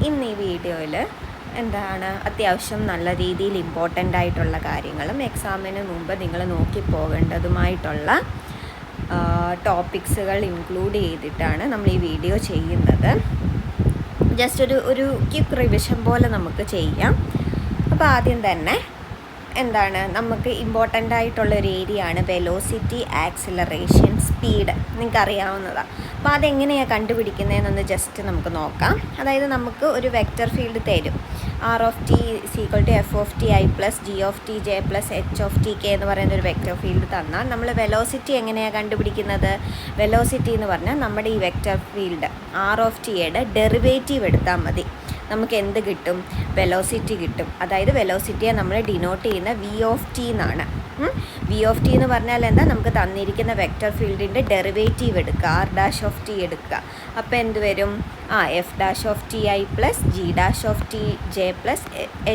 ഇന്ന് ഈ വീഡിയോയിൽ അത്യാവശ്യം നല്ല രീതിയിൽ ഇമ്പോർട്ടൻ്റ് ആയിട്ടുള്ള കാര്യങ്ങളും എക്സാമിന് മുമ്പ് നിങ്ങൾ നോക്കിപ്പോകേണ്ടതുമായിട്ടുള്ള ടോപ്പിക്സുകൾ ഇൻക്ലൂഡ് ചെയ്തിട്ടാണ് നമ്മൾ ഈ വീഡിയോ ചെയ്യുന്നത്. ജസ്റ്റ് ഒരു ക്വിക്ക് റിവിഷൻ പോലെ നമുക്ക് ചെയ്യാം. അപ്പോൾ ആദ്യം തന്നെ നമുക്ക് ഇമ്പോർട്ടൻ്റ് ആയിട്ടുള്ളൊരു ഏരിയ ആണ് വെലോസിറ്റി, ആക്സിലറേഷൻ, സ്പീഡ്. നിങ്ങൾക്ക് അറിയാവുന്നതാണ്. അപ്പോൾ അതെങ്ങനെയാണ് കണ്ടുപിടിക്കുന്നതെന്നൊന്ന് ജസ്റ്റ് നമുക്ക് നോക്കാം. അതായത് നമുക്ക് ഒരു വെക്റ്റർ ഫീൽഡ് തരും. R(t) = f(t) i + g(t) j + h(t) k എന്ന് പറയുന്ന ഒരു വെക്റ്റർ ഫീൽഡ് തന്നാൽ നമ്മൾ വെലോസിറ്റി എങ്ങനെയാണ് കണ്ടുപിടിക്കുന്നത്? വെലോസിറ്റി എന്ന് പറഞ്ഞാൽ നമ്മുടെ ഈ വെക്റ്റർ ഫീൽഡ് R(t)യുടെ ഡെറിവേറ്റീവ് എടുത്താൽ മതി. നമുക്ക് എന്ത് കിട്ടും? വെലോസിറ്റി കിട്ടും. അതായത് വെലോസിറ്റിയെ നമ്മൾ ഡിനോട്ട് ചെയ്യുന്ന v(t) എന്നാണ്. v(t) എന്ന് പറഞ്ഞാൽ എന്താ? നമുക്ക് തന്നിരിക്കുന്ന വെക്റ്റർ ഫീൽഡിൻ്റെ ഡെറിവേറ്റീവ് എടുക്കുക, R'(t) എടുക്കുക. അപ്പോൾ എന്ത് വരും? f'(t i) + g'(t j +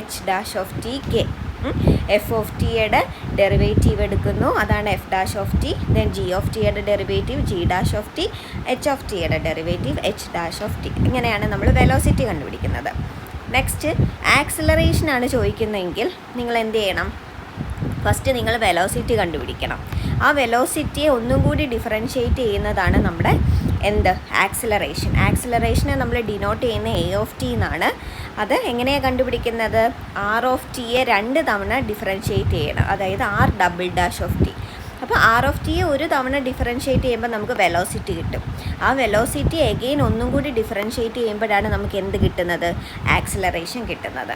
h'(t k). f(t)യുടെ derivative എടുക്കുന്നു, അതാണ് f'(t). ദെൻ g(t)യുടെ ഡെറിവേറ്റീവ് g'(t), h(t)യുടെ ഡെറിവേറ്റീവ് h'(t). ഇങ്ങനെയാണ് നമ്മൾ വെലോസിറ്റി കണ്ടുപിടിക്കുന്നത്. നെക്സ്റ്റ് ആക്സിലറേഷൻ ആണ് ചോദിക്കുന്നതെങ്കിൽ നിങ്ങൾ എന്ത് ചെയ്യണം? ഫസ്റ്റ് നിങ്ങൾ വെലോസിറ്റി കണ്ടുപിടിക്കണം. ആ വെലോസിറ്റിയെ ഒന്നും കൂടി ഡിഫറൻഷ്യേറ്റ് ചെയ്യുന്നതാണ് നമ്മുടെ ആക്സിലറേഷൻ. ആക്സിലറേഷനെ നമ്മൾ ഡിനോട്ട് ചെയ്യുന്ന a(t) എന്നാണ്. അത് എങ്ങനെയാണ് കണ്ടുപിടിക്കുന്നത്? R(t)യെ 2 തവണ ഡിഫറൻഷ്യേറ്റ് ചെയ്യണം, അതായത് R'(t). അപ്പോൾ R(t)യെ ഒരു തവണ ഡിഫറൻഷ്യേറ്റ് ചെയ്യുമ്പോൾ നമുക്ക് വെലോസിറ്റി കിട്ടും. ആ വെലോസിറ്റി എഗെയിൻ ഒന്നും കൂടി ഡിഫറൻഷ്യേറ്റ് ചെയ്യുമ്പോഴാണ് നമുക്ക് എന്ത് കിട്ടുന്നത്? ആക്സിലറേഷൻ കിട്ടുന്നത്.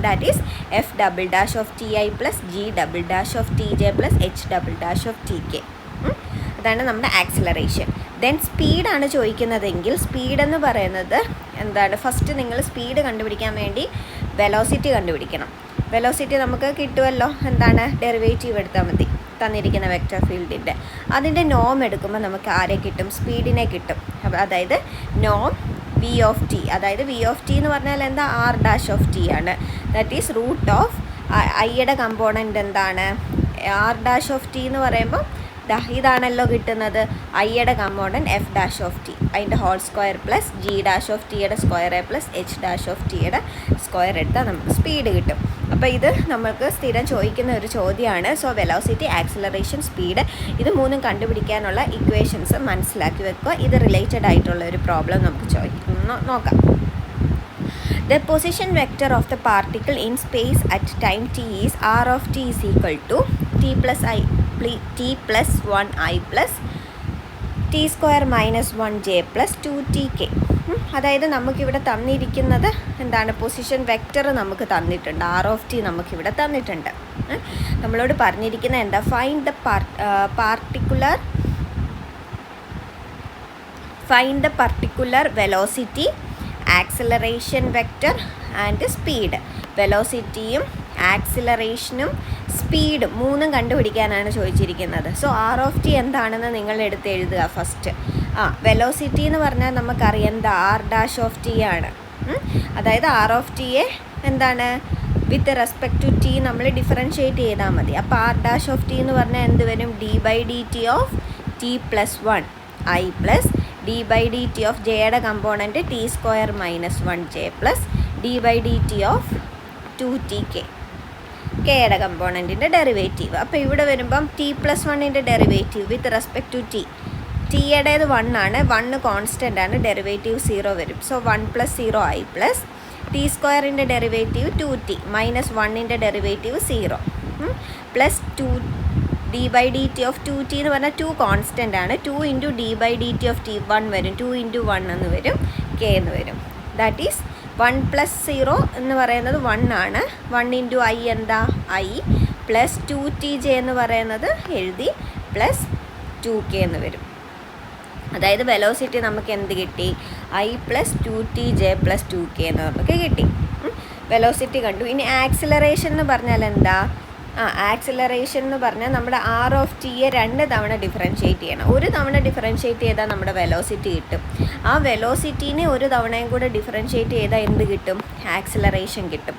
That is f'(t i) + g'(t j + h'(t k). അതാണ് നമ്മുടെ ആക്സിലറേഷൻ. ദെൻ സ്പീഡാണ് ചോദിക്കുന്നതെങ്കിൽ സ്പീഡ് എന്ന് പറയുന്നത് ഫസ്റ്റ് നിങ്ങൾ സ്പീഡ് കണ്ടുപിടിക്കാൻ വേണ്ടി വെലോസിറ്റി കണ്ടുപിടിക്കണം. വെലോസിറ്റി നമുക്ക് കിട്ടുമല്ലോ, ഡെറിവേറ്റീവ് എടുത്താൽ മതി തന്നിരിക്കുന്ന വെക്റ്റർ ഫീൽഡിൻ്റെ. അതിൻ്റെ നോം എടുക്കുമ്പോൾ നമുക്ക് ആരെ കിട്ടും? സ്പീഡിനെ കിട്ടും. അതായത് നോം v(t). അതായത് v(t) എന്ന് പറഞ്ഞാൽ എന്താ? R'(t) ആണ്. ദാറ്റ് ഈസ് √i യുടെ കമ്പോണൻ്റ് എന്താണ്? R'(t) എന്ന് പറയുമ്പോൾ ഇതാണല്ലോ കിട്ടുന്നത്. ഐയുടെ കമ്പോണൻറ്റ് f'(t), അതിൻ്റെ ഹോൾ സ്ക്വയർ + g'(tയുടെ സ്ക്വയർ + h'(tയുടെ സ്ക്വയർ എടുത്താൽ നമുക്ക് സ്പീഡ് കിട്ടും. അപ്പോൾ ഇത് നമുക്ക് സ്ഥിരം ചോദിക്കുന്ന ഒരു ചോദ്യമാണ്. സോ വെലോസിറ്റി, ആക്സിലറേഷൻ, സ്പീഡ് ഇത് മൂന്നും കണ്ടുപിടിക്കാനുള്ള ഇക്വേഷൻസ് മനസ്സിലാക്കി വെക്കുക. ഇത് റിലേറ്റഡ് ആയിട്ടുള്ള ഒരു പ്രോബ്ലം നമുക്ക് നോക്കാം. The position vector of the particle in space at time t is R(t) = t +1i + t² - 1j + 2tk. അതായത് നമുക്കിവിടെ തന്നിരിക്കുന്നത് പൊസിഷൻ വെക്റ്റർ നമുക്ക് തന്നിട്ടുണ്ട്. R(t) നമുക്കിവിടെ തന്നിട്ടുണ്ട്. നമ്മളോട് പറഞ്ഞിരിക്കുന്ന find the particular velocity, acceleration vector and speed. വെലോസിറ്റിയും ആക്സിലറേഷനും സ്പീഡും മൂന്നും കണ്ടുപിടിക്കാനാണ് ചോദിച്ചിരിക്കുന്നത്. സോ R(t) എന്താണെന്ന് നിങ്ങൾ എടുത്ത് എഴുതുക ഫസ്റ്റ്. വെലോസിറ്റി എന്ന് പറഞ്ഞാൽ നമുക്കറിയാം R'(t) ആണ്. അതായത് R(t)യെ വിത്ത് റെസ്പെക്ട് ടു t നമ്മൾ ഡിഫറൻഷ്യേറ്റ് ചെയ്താൽ മതി. അപ്പോൾ R'(t) എന്ന് പറഞ്ഞാൽ എന്ത് വരും? d/dt of t + 1 i + d/dt of jയുടെ component t² - 1j + d/dt of 2tk, kയുടെ കമ്പോണൻറ്റിൻ്റെ ഡെറിവേറ്റീവ്. അപ്പോൾ ഇവിടെ വരുമ്പം t + 1ൻ്റെ derivative with respect to t. ടിയുടേത് 1 ആണ്. 1 കോൺസ്റ്റൻ്റ് ആണ്, ഡെറിവേറ്റീവ് 0 വരും. സോ 1 + 0 i + t²ൻ്റെ ഡെറിവേറ്റീവ് 2t - 1ൻ്റെ ഡെറിവേറ്റീവ് 0 + 2 d/dt of 2t എന്ന് പറഞ്ഞാൽ 2 കോൺസ്റ്റൻ്റ് ആണ്. 2 × d/dt of t 1 വരും. 2 × 1 എന്ന് വരും, k എന്ന് വരും. ദാറ്റ് ഈസ് 1 + 0 എന്ന് പറയുന്നത് 1 ആണ്. 1 × i എന്താ? i + 2tj എന്ന് പറയുന്നത് എഴുതി + 2k എന്ന് വരും. അതായത് വെലോസിറ്റി നമുക്ക് എന്ത് കിട്ടി? i + 2tj + 2k എന്ന് നമുക്ക് കിട്ടി. വെലോസിറ്റി കണ്ടു. ഇനി ആക്സിലറേഷൻ എന്ന് പറഞ്ഞാൽ എന്താ? ആക്സിലറേഷൻ എന്ന് പറഞ്ഞാൽ നമ്മുടെ R(t)യെ 2 തവണ ഡിഫറൻഷ്യേറ്റ് ചെയ്യണം. ഒരു തവണ ഡിഫറൻഷ്യേറ്റ് ചെയ്താൽ നമ്മുടെ വെലോസിറ്റി കിട്ടും. ആ വെലോസിറ്റീനെ ഒരു തവണയും കൂടെ ഡിഫറൻഷ്യേറ്റ് ചെയ്താൽ എന്ത് കിട്ടും? ആക്സിലറേഷൻ കിട്ടും.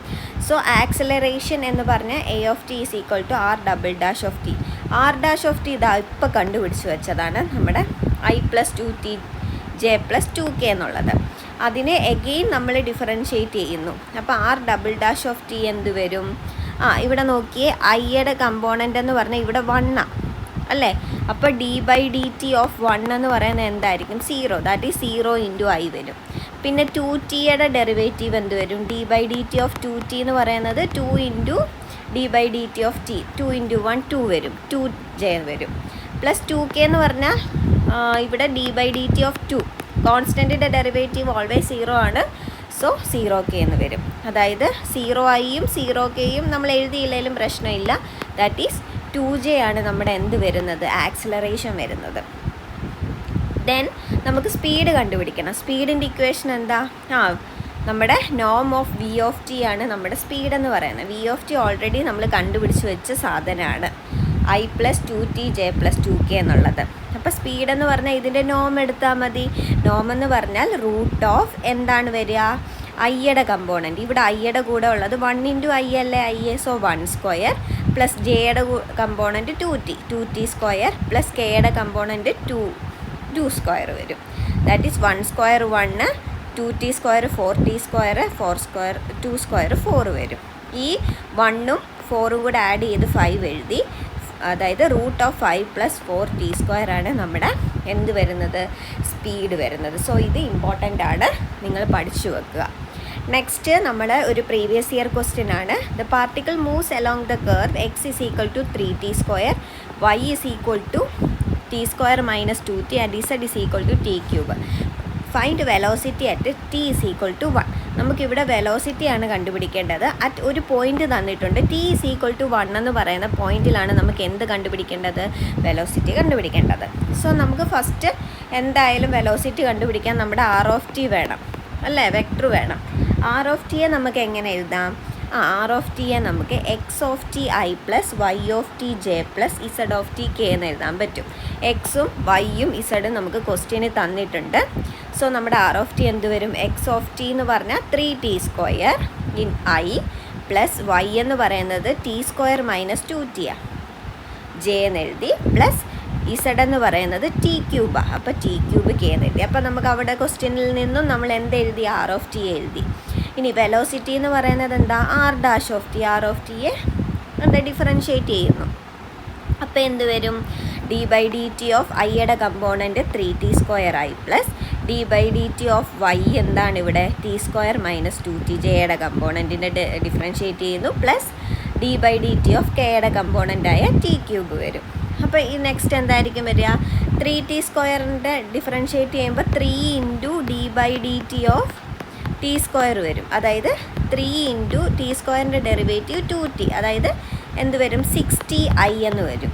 സോ ആക്സിലറേഷൻ എന്ന് പറഞ്ഞാൽ a(t) = R'(t). R'(t) ഇതാ ഇപ്പോൾ കണ്ടുപിടിച്ച് വെച്ചതാണ് നമ്മുടെ i + 2t j + 2k എന്നുള്ളത്. അതിനെ എഗെയിൻ നമ്മൾ ഡിഫറൻഷ്യേറ്റ് ചെയ്യുന്നു. അപ്പോൾ R double dash of T എന്ത് വരും? ഇവിടെ നോക്കിയേ, ഐയുടെ കമ്പോണൻ്റ് എന്ന് പറഞ്ഞാൽ ഇവിടെ 1 അല്ലേ? അപ്പോൾ d/dt ഓഫ് 1 എന്ന് പറയുന്നത് എന്തായിരിക്കും? 0. ദാറ്റ് ഈസ് 0 ഇൻറ്റു ഐ വരും. പിന്നെ 2tയുടെ ഡെറിവേറ്റീവ് എന്ത് വരും? d/dt ഓഫ് 2t എന്ന് പറയുന്നത് 2 into d/dt of t, 2 into 1 2 വരും, 2j വരും. പ്ലസ് 2k എന്ന് പറഞ്ഞാൽ ഇവിടെ d/dt ഓഫ് 2, കോൺസ്റ്റൻറ്റിൻ്റെ ഡെറിവേറ്റീവ് ഓൾവേസ് 0 ആണ്. സോ 0k എന്ന് വരും. അതായത് 0iയും 0kയും നമ്മൾ എഴുതിയില്ലെങ്കിലും പ്രശ്നമില്ല. ദാറ്റ് ഈസ് 2j ആണ് നമ്മുടെ എന്ത് വരുന്നത്? ആക്സിലറേഷൻ വരുന്നത്. ദെൻ നമുക്ക് സ്പീഡ് കണ്ടുപിടിക്കണം. സ്പീഡിൻ്റെ ഇക്വേഷൻ എന്താ? നമ്മുടെ നോം ഓഫ് വി ഓഫ് ടി ആണ് നമ്മുടെ സ്പീഡ് എന്ന് പറയുന്നത്. വി ഓഫ് ടി ഓൾറെഡി നമ്മൾ കണ്ടുപിടിച്ച് വെച്ച സാധനമാണ്, i + 2t j + 2k എന്നുള്ളത്. അപ്പോൾ സ്പീഡ് എന്ന് പറഞ്ഞാൽ ഇതിൻ്റെ നോം എടുത്താൽ മതി. നോം എന്ന് പറഞ്ഞാൽ റൂട്ട് ഓഫ് എന്താണ് വരിക? ഐയുടെ കമ്പോണൻറ്റ്. ഇവിടെ ഐയുടെ കൂടെ ഉള്ളത് 1 ഇൻറ്റു ഐ അല്ലേ? ഐ. സോ 1² പ്ലസ് ജെയുടെ കമ്പോണൻറ്റ് 2t² പ്ലസ് കെയുടെ കമ്പോണൻറ്റ് 2² വരും. ദാറ്റ് ഈസ് 1² 1, 2t² 4t², 2² 4 വരും. ഈ 1ഉം 4ഉം കൂടെ ആഡ് ചെയ്ത് 5 എഴുതി. അതായത് റൂട്ട് ഓഫ് 5 + 4t² ആണ് നമ്മുടെ എന്ത് വരുന്നത്? സ്പീഡ് വരുന്നത്. സോ ഇത് ഇമ്പോർട്ടൻ്റ് ആണ്, നിങ്ങൾ പഠിച്ചു വെക്കുക. നെക്സ്റ്റ് നമ്മൾ ഒരു പ്രീവിയസ് ഇയർ ക്വസ്റ്റ്യൻ ആണ്. The particle moves along the curve x = 3t², y = t² - 2t and z = t³. Find velocity at t = 1. നമുക്കിവിടെ വെലോസിറ്റിയാണ് കണ്ടുപിടിക്കേണ്ടത്. അറ്റ് ഒരു പോയിന്റ് തന്നിട്ടുണ്ട്, t = 1 എന്ന് പറയുന്ന പോയിന്റിലാണ് നമുക്ക് എന്ത് കണ്ടുപിടിക്കേണ്ടത്? വെലോസിറ്റി കണ്ടുപിടിക്കേണ്ടത്. സോ നമുക്ക് ഫസ്റ്റ് എന്തായാലും വെലോസിറ്റി കണ്ടുപിടിക്കാൻ നമ്മുടെ ആർ ഓഫ് ടി വേണം അല്ലേ? വെക്ടർ വേണം. ആർ ഓഫ് ടിയെ നമുക്ക് എങ്ങനെ എഴുതാം? ആർ ഓഫ് ടിയെ നമുക്ക് X of T I plus Y of T J plus Z of T K എന്ന് എഴുതാൻ പറ്റും. എക്സും വൈയും ഇസഡും നമുക്ക് ക്വസ്റ്റ്യന് തന്നിട്ടുണ്ട്. സോ നമ്മുടെ ആർ ഓഫ് ടി എന്ത് വരും? എക്സ് ഓഫ് ടി എന്ന് പറഞ്ഞാൽ 3t² in I plus Y എന്ന് പറയുന്നത് t² - 2t ജെ എന്ന് എഴുതി, പ്ലസ് ഇസഡ് എന്ന് പറയുന്നത് t³ അപ്പോൾ t³ കെ എന്ന് എഴുതി. അപ്പോൾ നമുക്ക് അവിടെ ക്വസ്റ്റ്യനിൽ നിന്നും നമ്മൾ എന്തെഴുതി? ആർ ഓഫ് ടി എഴുതി. ഇനി വെലോസിറ്റി എന്ന് പറയുന്നത് എന്താ? R dash of T. R of ടിയെ എന്താ ഡിഫറൻഷ്യേറ്റ് ചെയ്യുന്നു. അപ്പോൾ എന്ത് വരും? d/dt ഓഫ് ഐയുടെ component 3t² I plus d/dt of Y എന്താണ് ഇവിടെ? t² - 2t ജെയുടെ കമ്പോണൻറ്റിൻ്റെ ഡിഫറൻഷ്യേറ്റ് ചെയ്യുന്നു, പ്ലസ് d/dt ഓഫ് കെയുടെ കമ്പോണൻ്റായ t³ വരും. അപ്പോൾ ഈ നെക്സ്റ്റ് എന്തായിരിക്കും വരിക? 3t² ഡിഫറൻഷ്യേറ്റ് ചെയ്യുമ്പോൾ 3 ഇൻറ്റു d/dt ഓഫ് t² വരും. അതായത് 3 ഇൻറ്റു t² ഡെറിവേറ്റീവ് 2t, അതായത് എന്ത് വരും? 60i എന്ന് വരും.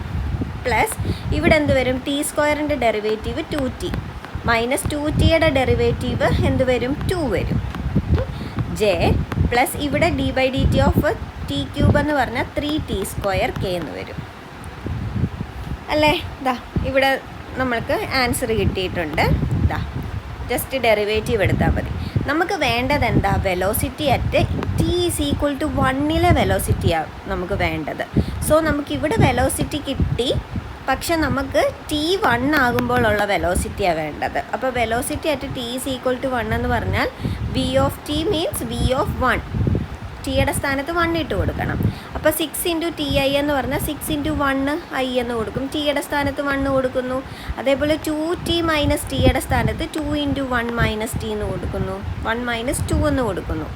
പ്ലസ് ഇവിടെ എന്ത് വരും? t² derivative 2t minus 2tയുടെ derivative എന്ത് വരും? 2 വരും. ജെ പ്ലസ് ഇവിടെ d/dt ഓഫ് t³ എന്ന് പറഞ്ഞാൽ 3t² k എന്ന് വരും അല്ലേ? ഇതാ ഇവിടെ നമ്മൾക്ക് ആൻസർ കിട്ടിയിട്ടുണ്ട്. ഇതാ ജസ്റ്റ് ഡെറിവേറ്റീവ് എടുത്താൽ മതി. നമുക്ക് വേണ്ടത് എന്താ? വെലോസിറ്റി അറ്റ് t = 1 വെലോസിറ്റിയാണ് നമുക്ക് വേണ്ടത്. സോ നമുക്കിവിടെ വെലോസിറ്റി കിട്ടി, പക്ഷെ നമുക്ക് t1 ആകുമ്പോഴുള്ള വെലോസിറ്റിയാണ് വേണ്ടത്. അപ്പോൾ വെലോസിറ്റി അറ്റ് t = 1 എന്ന് പറഞ്ഞാൽ v of T means v of 1, ടിയുടെ സ്ഥാനത്ത് 1 ഇട്ട് കൊടുക്കണം. അപ്പോൾ 6 ഇൻറ്റു ടി ഐ എന്ന് പറഞ്ഞാൽ 6 ഇൻറ്റു 1 ഐ എന്ന് കൊടുക്കും. ടിയുടെ സ്ഥാനത്ത് 1 കൊടുക്കുന്നു. അതേപോലെ 2t - ടിയുടെ സ്ഥാനത്ത് 2 ഇൻറ്റു 1 - ടി എന്ന് കൊടുക്കുന്നു, 1 - 2 എന്ന് കൊടുക്കുന്നു.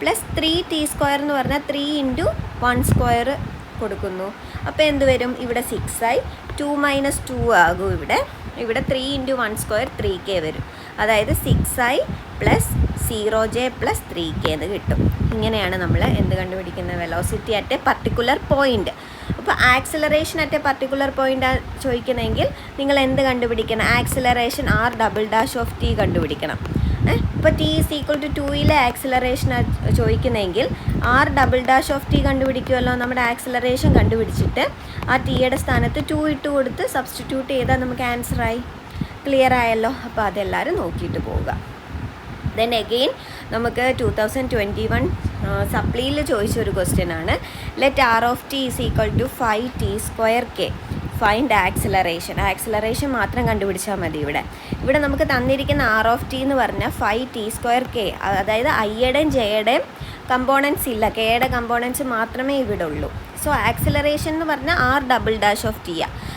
പ്ലസ് 3t² എന്ന് പറഞ്ഞാൽ 3 ഇൻറ്റു 1² കൊടുക്കുന്നു. അപ്പോൾ എന്ത് വരും? ഇവിടെ 6i, 2 - 2 ആകും. ഇവിടെ 3 ഇൻറ്റു 1² 3k വരും. അതായത് 6i plus 0j plus 3k എന്ന് കിട്ടും. ഇങ്ങനെയാണ് നമ്മൾ എന്ത് കണ്ടുപിടിക്കുന്നത്? Velocity at a particular point. അപ്പോൾ acceleration at a particular point ചോദിക്കണമെങ്കിൽ നിങ്ങൾ എന്ത് കണ്ടുപിടിക്കണം? Acceleration R double dash of T കണ്ടുപിടിക്കണം. ഇപ്പോൾ t = 2 ആക്സിലറേഷൻ ചോദിക്കുന്നതെങ്കിൽ R double dash of T കണ്ടുപിടിക്കുമല്ലോ. നമ്മുടെ ആക്സിലറേഷൻ കണ്ടുപിടിച്ചിട്ട് ആ ടിയുടെ സ്ഥാനത്ത് 2 ഇട്ട് കൊടുത്ത് സബ്സ്റ്റിറ്റ്യൂട്ട് ചെയ്താൽ നമുക്ക് ആൻസറായി. ക്ലിയർ ആയല്ലോ? അപ്പോൾ അതെല്ലാവരും നോക്കിയിട്ട് പോവുക. ദെൻ എഗെയിൻ നമുക്ക് 2021 സപ്ലിയിൽ ചോദിച്ചൊരു ക്വസ്റ്റ്യൻ ആണ്. Let R of T = 5t² k. Find acceleration മാത്രം കണ്ടുപിടിച്ചാൽ മതി. ഇവിടെ നമുക്ക് തന്നിരിക്കുന്ന R(t) എന്ന് പറഞ്ഞാൽ 5t²k, അതായത് ഐയുടെയും ജെയുടെയും കമ്പോണൻസ് ഇല്ല, കെയുടെ കമ്പോണൻസ് മാത്രമേ ഇവിടെ ഉള്ളൂ. സോ ആക്സിലറേഷൻ എന്ന് പറഞ്ഞാൽ R'(t)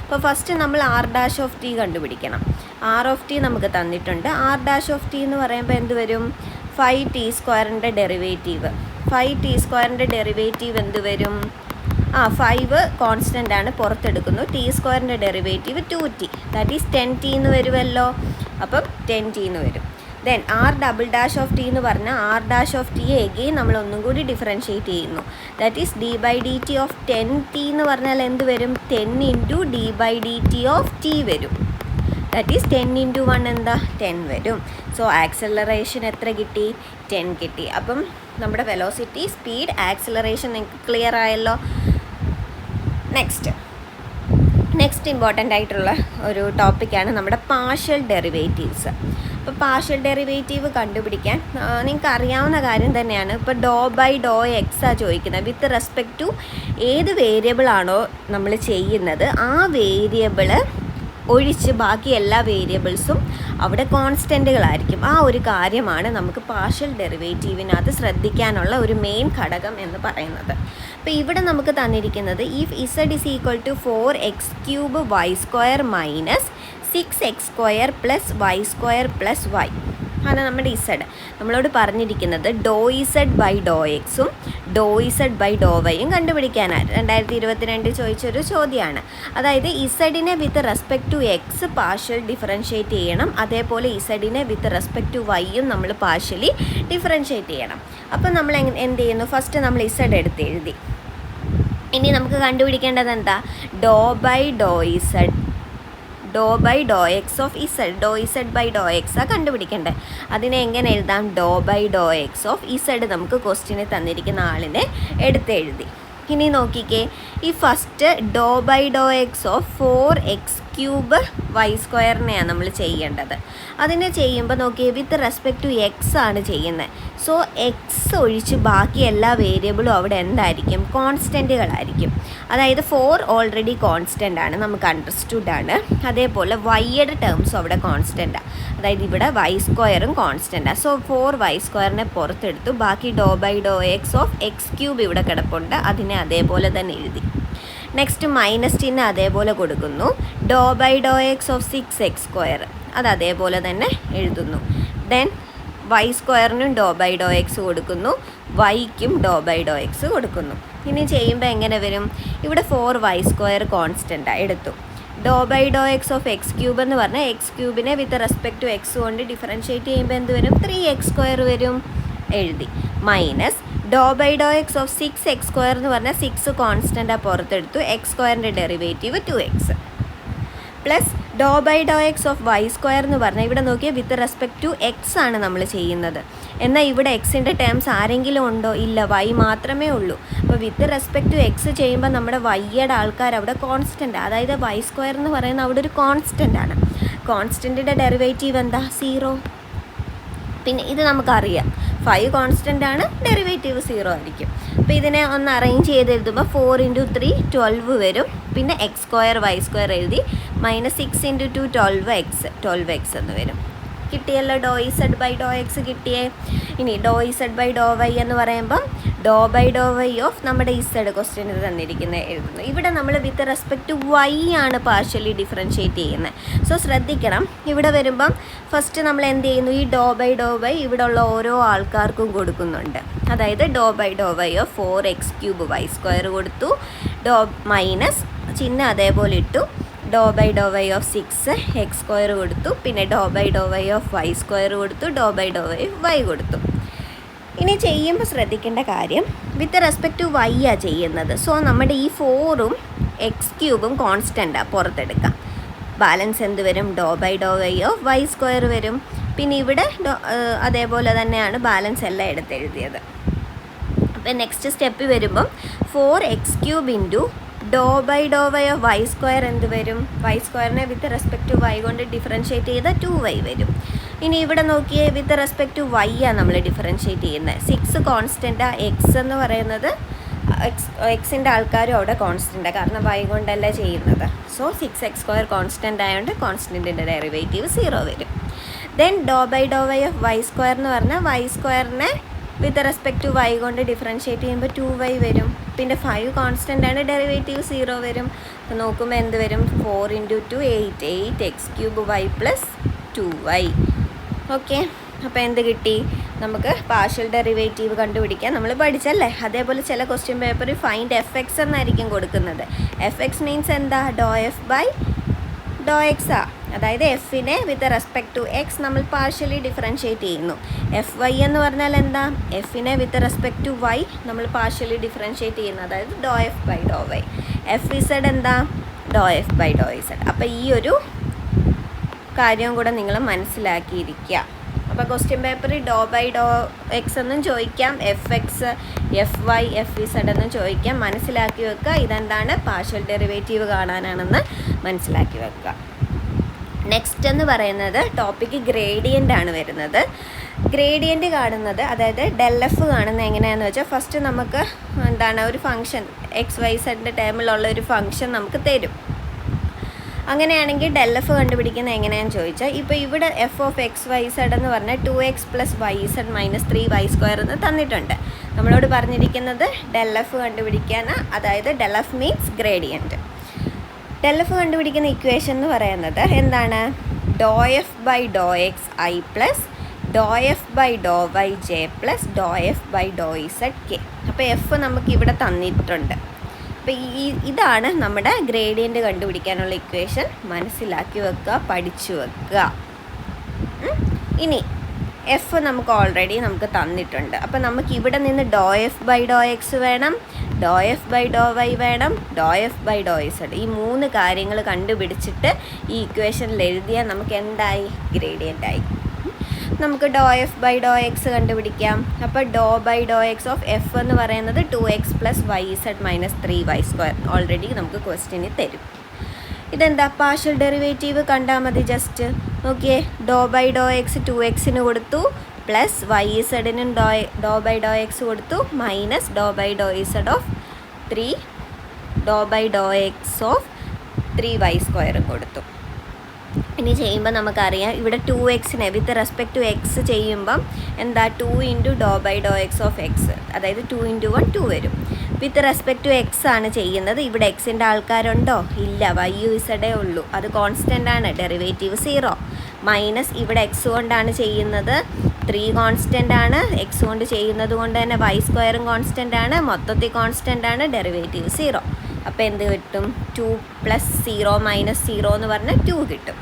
അപ്പോൾ ഫസ്റ്റ് നമ്മൾ R'(t) കണ്ടുപിടിക്കണം. R(t) നമുക്ക് തന്നിട്ടുണ്ട്. R'(t) എന്ന് പറയുമ്പോൾ എന്ത് വരും? 5t² derivative. 5t² ഡെറിവേറ്റീവ് എന്ത് വരും? 5 കോൺസ്റ്റൻ്റ് ആണ്, പുറത്തെടുക്കുന്നു. t² derivative 2t, that is 10t എന്ന് വരുമല്ലോ. അപ്പം 10t എന്ന് വരും. ദെൻ R'(t) എന്ന് പറഞ്ഞാൽ R'(t) എഗെയിൻ നമ്മൾ ഒന്നും കൂടി ഡിഫറൻഷ്യേറ്റ് ചെയ്യുന്നു. That is d/dt of 10t എന്ന് പറഞ്ഞാൽ എന്ത് വരും? 10 × d/dt ഓഫ് t വരും. ദാറ്റ് ഈസ് 10 × 1 എന്താ? 10 വരും. സോ ആക്സിലറേഷൻ എത്ര കിട്ടി? 10 കിട്ടി. അപ്പം നമ്മുടെ വെലോസിറ്റി, സ്പീഡ്, ആക്സിലറേഷൻ നിങ്ങൾക്ക് ക്ലിയർ ആയല്ലോ. നെക്സ്റ്റ് ഇമ്പോർട്ടൻ്റ് ആയിട്ടുള്ള ഒരു ടോപ്പിക്കാണ് നമ്മുടെ പാർഷ്യൽ ഡെറിവേറ്റീവ്സ്. അപ്പോൾ പാർഷ്യൽ ഡെറിവേറ്റീവ് കണ്ടുപിടിക്കാൻ നിങ്ങൾക്ക് അറിയാവുന്ന കാര്യം തന്നെയാണ്. ഇപ്പോൾ ∂/∂x ചോദിക്കുന്നത്. വിത്ത് റെസ്പെക്റ്റ് ടു ഏത് വേരിയബിളാണോ നമ്മൾ ചെയ്യുന്നത് ആ വേരിയബിൾ ഒഴിച്ച് ബാക്കി എല്ലാ വേരിയബിൾസും അവിടെ കോൺസ്റ്റൻറ്റുകളായിരിക്കും. ആ ഒരു കാര്യമാണ് നമുക്ക് പാർഷ്യൽ ഡെറിവേറ്റീവിനകത്ത് ശ്രദ്ധിക്കാനുള്ള ഒരു മെയിൻ ഘടകം എന്ന് പറയുന്നത്. അപ്പോൾ ഇവിടെ നമുക്ക് തന്നിരിക്കുന്നത് if z = 4x³ y² - 6x² + y² + y ആണ് നമ്മുടെ z. നമ്മളോട് പറഞ്ഞിരിക്കുന്നത് ∂z/∂x ഉം ∂z/∂y കണ്ടുപിടിക്കാനാണ്. 2022 ചോദിച്ചൊരു ചോദ്യമാണ്. അതായത് ഇസഡിനെ with respect to X partial differentiate ചെയ്യണം, അതേപോലെ ഇസഡിനെ വിത്ത് റെസ്പെക്റ്റ് ടു വൈയും നമ്മൾ പാർഷ്യലി ഡിഫറൻഷ്യേറ്റ് ചെയ്യണം. അപ്പം നമ്മൾ എന്ത് ചെയ്യുന്നു? ഫസ്റ്റ് നമ്മൾ ഇസഡ് എടുത്ത് എഴുതി. ഇനി നമുക്ക് കണ്ടുപിടിക്കേണ്ടത് എന്താ? ∂/∂x ഓഫ് z, ∂z/∂x കണ്ടുപിടിക്കേണ്ടത്. അതിനെ എങ്ങനെ എഴുതാം? ∂/∂x ഓഫ് z നമുക്ക് ക്വസ്റ്റ്യന് തന്നിരിക്കുന്ന ആളിനെ എടുത്ത് എഴുതി. ഇനി നോക്കിക്കേ, ഈ first ∂/∂x of 4x³ y² നമ്മൾ ചെയ്യേണ്ടത്. അതിനെ ചെയ്യുമ്പോൾ നോക്കിയേ, വിത്ത് റെസ്പെക്റ്റ് ടു എക്സ് ആണ് ചെയ്യുന്നത്. സോ എക്സ് ഒഴിച്ച് ബാക്കി എല്ലാ വേരിയബിളും അവിടെ എന്തായിരിക്കും? കോൺസ്റ്റൻറ്റുകളായിരിക്കും. അതായത് 4 ഓൾറെഡി കോൺസ്റ്റൻ്റ് ആണ്, നമുക്ക് അണ്ടർസ്റ്റുഡ് ആണ്. അതേപോലെ വൈയുടെ ടേംസും അവിടെ കോൺസ്റ്റൻ്റാണ്, അതായത് ഇവിടെ y² കോൺസ്റ്റൻ്റാണ്. സോ 4y² പുറത്തെടുത്തു. ബാക്കി ∂/∂x ഓഫ് x³ ഇവിടെ കിടപ്പുണ്ട്, അതിനെ അതേപോലെ തന്നെ എഴുതി. നെക്സ്റ്റ് മൈനസ് ചിഹ്നം അതേപോലെ കൊടുക്കുന്നു. ∂/∂x ഓഫ് 6x² അത് അതേപോലെ തന്നെ എഴുതുന്നു. ദെൻ y² ∂/∂x കൊടുക്കുന്നു, yക്കും ∂/∂x കൊടുക്കുന്നു. ഇനി ചെയ്യുമ്പോൾ എങ്ങനെ വരും? ഇവിടെ 4y² കോൺസ്റ്റൻ്റാണ് എടുത്തു. ∂/∂x ഓഫ് x³ എന്ന് പറഞ്ഞാൽ x³ with respect to X കൊണ്ട് ഡിഫറൻഷ്യേറ്റ് ചെയ്യുമ്പോൾ എന്ത് വരും? 3x² വരും, എഴുതി. മൈനസ് ∂/∂x ഓഫ് 6x² എന്ന് പറഞ്ഞാൽ 6 കോൺസ്റ്റൻ്റാണ്, പുറത്തെടുത്തു. x² derivative 2x plus ∂/∂x of y² എന്ന് പറഞ്ഞാൽ ഇവിടെ നോക്കിയാൽ വിത്ത് റെസ്പെക്റ്റ് ടു എക്സ് ആണ് നമ്മൾ ചെയ്യുന്നത്. എന്നാൽ ഇവിടെ എക്സിൻ്റെ ടേംസ് ആരെങ്കിലും ഉണ്ടോ? ഇല്ല, y മാത്രമേ ഉള്ളൂ. അപ്പോൾ വിത്ത് റെസ്പെക്റ്റ് ടു എക്സ് ചെയ്യുമ്പോൾ നമ്മുടെ വൈയുടെ ആൾക്കാർ അവിടെ കോൺസ്റ്റൻ്റ്, അതായത് y² എന്ന് പറയുന്നത് അവിടെ ഒരു കോൺസ്റ്റൻ്റ് ആണ്. കോൺസ്റ്റൻറ്റിൻ്റെ ഡെറിവേറ്റീവ് എന്താ? 0. പിന്നെ ഇത് നമുക്കറിയാം, 5 കോൺസ്റ്റൻ്റ് ആണ്, ഡെറിവേറ്റീവ് 0 ആയിരിക്കും. അപ്പോൾ ഇതിനെ ഒന്ന് അറേഞ്ച് ചെയ്ത് എഴുതുമ്പോൾ 4 × 3 12 വരും. പിന്നെ x² y² എഴുതി. -6 × 2 12x എന്ന് വരും. കിട്ടിയല്ലോ, ∂z/∂x കിട്ടിയേ. ഇനി ∂z/∂y എന്ന് പറയുമ്പം ∂/∂y ഓഫ് നമ്മുടെ z ക്വസ്റ്റ്യൻ തന്നിരിക്കുന്നത് എഴുതുന്നു. ഇവിടെ നമ്മൾ വിത്ത് റെസ്പെക്റ്റ് ടു y ആണ് പാർഷ്യലി ഡിഫറൻഷ്യേറ്റ് ചെയ്യുന്നത്. സോ ശ്രദ്ധിക്കണം, ഇവിടെ വരുമ്പം ഫസ്റ്റ് നമ്മൾ എന്ത് ചെയ്യുന്നു? ഈ ∂/∂y ഇവിടെ ഉള്ള ഓരോ ആൾക്കാർക്കും കൊടുക്കുന്നുണ്ട്. അതായത് ∂/∂y ഓഫ് 4x³ y² കൊടുത്തു, മൈനസ് ചിഹ്നം അതേപോലെ ഇട്ടു. ∂/∂y ഓഫ് 6x² കൊടുത്തു, പിന്നെ ∂/∂y ഓഫ് y² കൊടുത്തു, ∂/∂y y കൊടുത്തു. ഇനി ചെയ്യുമ്പോൾ ശ്രദ്ധിക്കേണ്ട കാര്യം, വിത്ത് റെസ്പെക്റ്റ് ടു y ആണ് ചെയ്യുന്നത്. സോ നമ്മുടെ ഈ 4ഉം x³ കോൺസ്റ്റൻ്റാണ്, പുറത്തെടുക്കാം. ബാലൻസ് എന്ത് വരും? ∂/∂y ഓഫ് y² വരും. പിന്നെ ഇവിടെ അതേപോലെ തന്നെയാണ് ബാലൻസ് എല്ലാം എടുത്തെഴുതിയത്. അപ്പം നെക്സ്റ്റ് സ്റ്റെപ്പ് വരുമ്പം 4x³ into ∂/∂y of y² എന്ത് വരും? y² with respect to y കൊണ്ട് ഡിഫറൻഷ്യേറ്റ് ചെയ്താൽ 2y വരും. ഇനി ഇവിടെ നോക്കിയേ, വിത്ത് റെസ്പെക്റ്റ് ടു y ആണ് നമ്മൾ ഡിഫറൻഷ്യേറ്റ് ചെയ്യുന്നത്. 6 കോൺസ്റ്റൻ്റ്, എക്സ് എന്ന് പറയുന്നത് എക്സിൻ്റെ ആൾക്കാരും അവിടെ കോൺസ്റ്റൻ്റ്, കാരണം y കൊണ്ടല്ല ചെയ്യുന്നത്. സോ 6x² കോൺസ്റ്റൻ്റ് ആയതുകൊണ്ട് കോൺസ്റ്റൻറ്റിൻ്റെ ഡെറിവേറ്റീവ് 0 വരും. ദെൻ ഡോ/y ഓഫ് y² എന്ന് പറഞ്ഞാൽ y² with respect to y കൊണ്ട് ഡിഫറൻഷ്യേറ്റ് ചെയ്യുമ്പോൾ 2y വരും. പിന്നെ 5 കോൺസ്റ്റൻ്റ് ആണ്, ഡെറിവേറ്റീവ് 0 വരും. അപ്പോൾ നോക്കുമ്പോൾ എന്ത് വരും? 4 × 2 8, 8x³ y + 2y. ഓക്കെ, അപ്പോൾ എന്ത് കിട്ടി? നമുക്ക് പാർഷ്യൽ ഡെറിവേറ്റീവ് കണ്ടുപിടിക്കാൻ നമ്മൾ പഠിച്ചല്ലേ. അതേപോലെ ചില ക്വസ്റ്റ്യൻ പേപ്പറിൽ ഫൈൻഡ് fx എന്നായിരിക്കും കൊടുക്കുന്നത്. fx മീൻസ് എന്താ? ∂f/∂x അതായത് എഫിനെ വിത്ത് റെസ്പെക്ട് ടു എക്സ് നമ്മൾ പാർഷ്യലി ഡിഫറൻഷ്യേറ്റ് ചെയ്യുന്നു. fy എന്ന് പറഞ്ഞാൽ എന്താ? എഫിനെ വിത്ത് റെസ്പെക്ട് ടു y നമ്മൾ പാർഷ്യലി ഡിഫറൻഷ്യേറ്റ് ചെയ്യുന്നു, അതായത് ∂f/∂y. fz എന്താ? ∂f/∂z. അപ്പോൾ ഈ ഒരു കാര്യം കൂടെ നിങ്ങൾ മനസ്സിലാക്കിയിരിക്കുക. അപ്പോൾ ക്വസ്റ്റ്യൻ പേപ്പറിൽ ∂/∂x എന്നും ചോദിക്കാം, fx, fy, fz എന്നും ചോദിക്കാം. മനസ്സിലാക്കി വെക്കുക. ഇതെന്താണ്? പാർഷ്യൽ ഡെറിവേറ്റീവ് കാണാനാണെന്ന് മനസ്സിലാക്കി വെക്കുക. നെക്സ്റ്റ് എന്ന് പറയുന്നത് ടോപ്പിക്ക് ഗ്രേഡിയൻ്റ് ആണ് വരുന്നത്. ഗ്രേഡിയൻ്റ് കാണുന്നത്, അതായത് ∂f കാണുന്നത് എങ്ങനെയാണെന്ന് വെച്ചാൽ, ഫസ്റ്റ് നമുക്ക് എന്താണ് ഒരു ഫംഗ്ഷൻ XYZ ടേമിലുള്ള ഒരു ഫംഗ്ഷൻ നമുക്ക് തരും. അങ്ങനെയാണെങ്കിൽ ∂f കണ്ടുപിടിക്കുന്നത് എങ്ങനെയാണെന്ന് ചോദിച്ചാൽ, ഇപ്പോൾ ഇവിടെ f(x,y,z) എന്ന് പറഞ്ഞാൽ 2x + yz - 3y² എന്ന് തന്നിട്ടുണ്ട്. നമ്മളോട് പറഞ്ഞിരിക്കുന്നത് ∂f കണ്ടുപിടിക്കാൻ, അതായത് ∂f മീൻസ് ഗ്രേഡിയൻറ്റ്. ∂f കണ്ടുപിടിക്കുന്ന ഇക്വേഷൻ എന്ന് പറയുന്നത് എന്താണ്? ∂f/∂xi + ∂f/∂yj + ∂f/∂zk. അപ്പോൾ എഫ് നമുക്ക് ഇവിടെ തന്നിട്ടുണ്ട്. അപ്പോൾ ഇതാണ് നമ്മുടെ ഗ്രേഡിയൻ്റ് കണ്ടുപിടിക്കാനുള്ള ഇക്വേഷൻ. മനസ്സിലാക്കി വെക്കുക, പഠിച്ചു വെക്കുക. ഇനി എഫ് നമുക്ക് ഓൾറെഡി നമുക്ക് തന്നിട്ടുണ്ട്. അപ്പോൾ നമുക്ക് ഇവിടെ നിന്ന് ∂f/∂x വേണം, ∂f/∂y വേണം, ∂f/∂z. ഈ 3 കാര്യങ്ങൾ കണ്ടുപിടിച്ചിട്ട് ഈ ഇക്വേഷനിൽ എഴുതിയാൽ നമുക്ക് എന്തായി? ഗ്രേഡിയൻ്റായി. നമുക്ക് ∂f/∂x കണ്ടുപിടിക്കാം. അപ്പോൾ ∂/∂x ഓഫ് എഫ് എന്ന് പറയുന്നത് 2x + yz - 3y². ഓൾറെഡി നമുക്ക് ക്വസ്റ്റ്യനിൽ തരും. ഇതെന്താ? പാർഷ്യൽ ഡെറിവേറ്റീവ് കണ്ടാൽ മതി. ജസ്റ്റ് നോക്കിയേ, ∂/∂x 2xന് കൊടുത്തു, പ്ലസ് yzനും ∂/∂x കൊടുത്തു, minus ∂/∂z of 3 of 3y² കൊടുത്തു. ഇനി ചെയ്യുമ്പോൾ നമുക്കറിയാം, ഇവിടെ 2xനെ വിത്ത് റെസ്പെക്ട് ടു എക്സ് ചെയ്യുമ്പം എന്താ? 2 × ∂/∂x ഓഫ് എക്സ്, അതായത് 2 × 1 2 വരും. വിത്ത് റെസ്പെക്ട് ടു എക്സ് ആണ് ചെയ്യുന്നത്. ഇവിടെ എക്സിൻ്റെ ആൾക്കാരുണ്ടോ? ഇല്ല, y/z ഉള്ളൂ. അത് കോൺസ്റ്റൻ്റ് ആണ്, ഡെറിവേറ്റീവ് 0. മൈനസ് ഇവിടെ എക്സ് കൊണ്ടാണ് ചെയ്യുന്നത്, 3 കോൺസ്റ്റൻ്റ് ആണ്. എക്സ് കൊണ്ട് ചെയ്യുന്നത് കൊണ്ട് തന്നെ y² കോൺസ്റ്റൻ്റ് ആണ്, മൊത്തത്തിൽ കോൺസ്റ്റൻ്റ് ആണ്, ഡെറിവേറ്റീവ് 0. അപ്പോൾ എന്ത് കിട്ടും? 2 + 0 - 0 എന്ന് പറഞ്ഞാൽ 2 കിട്ടും.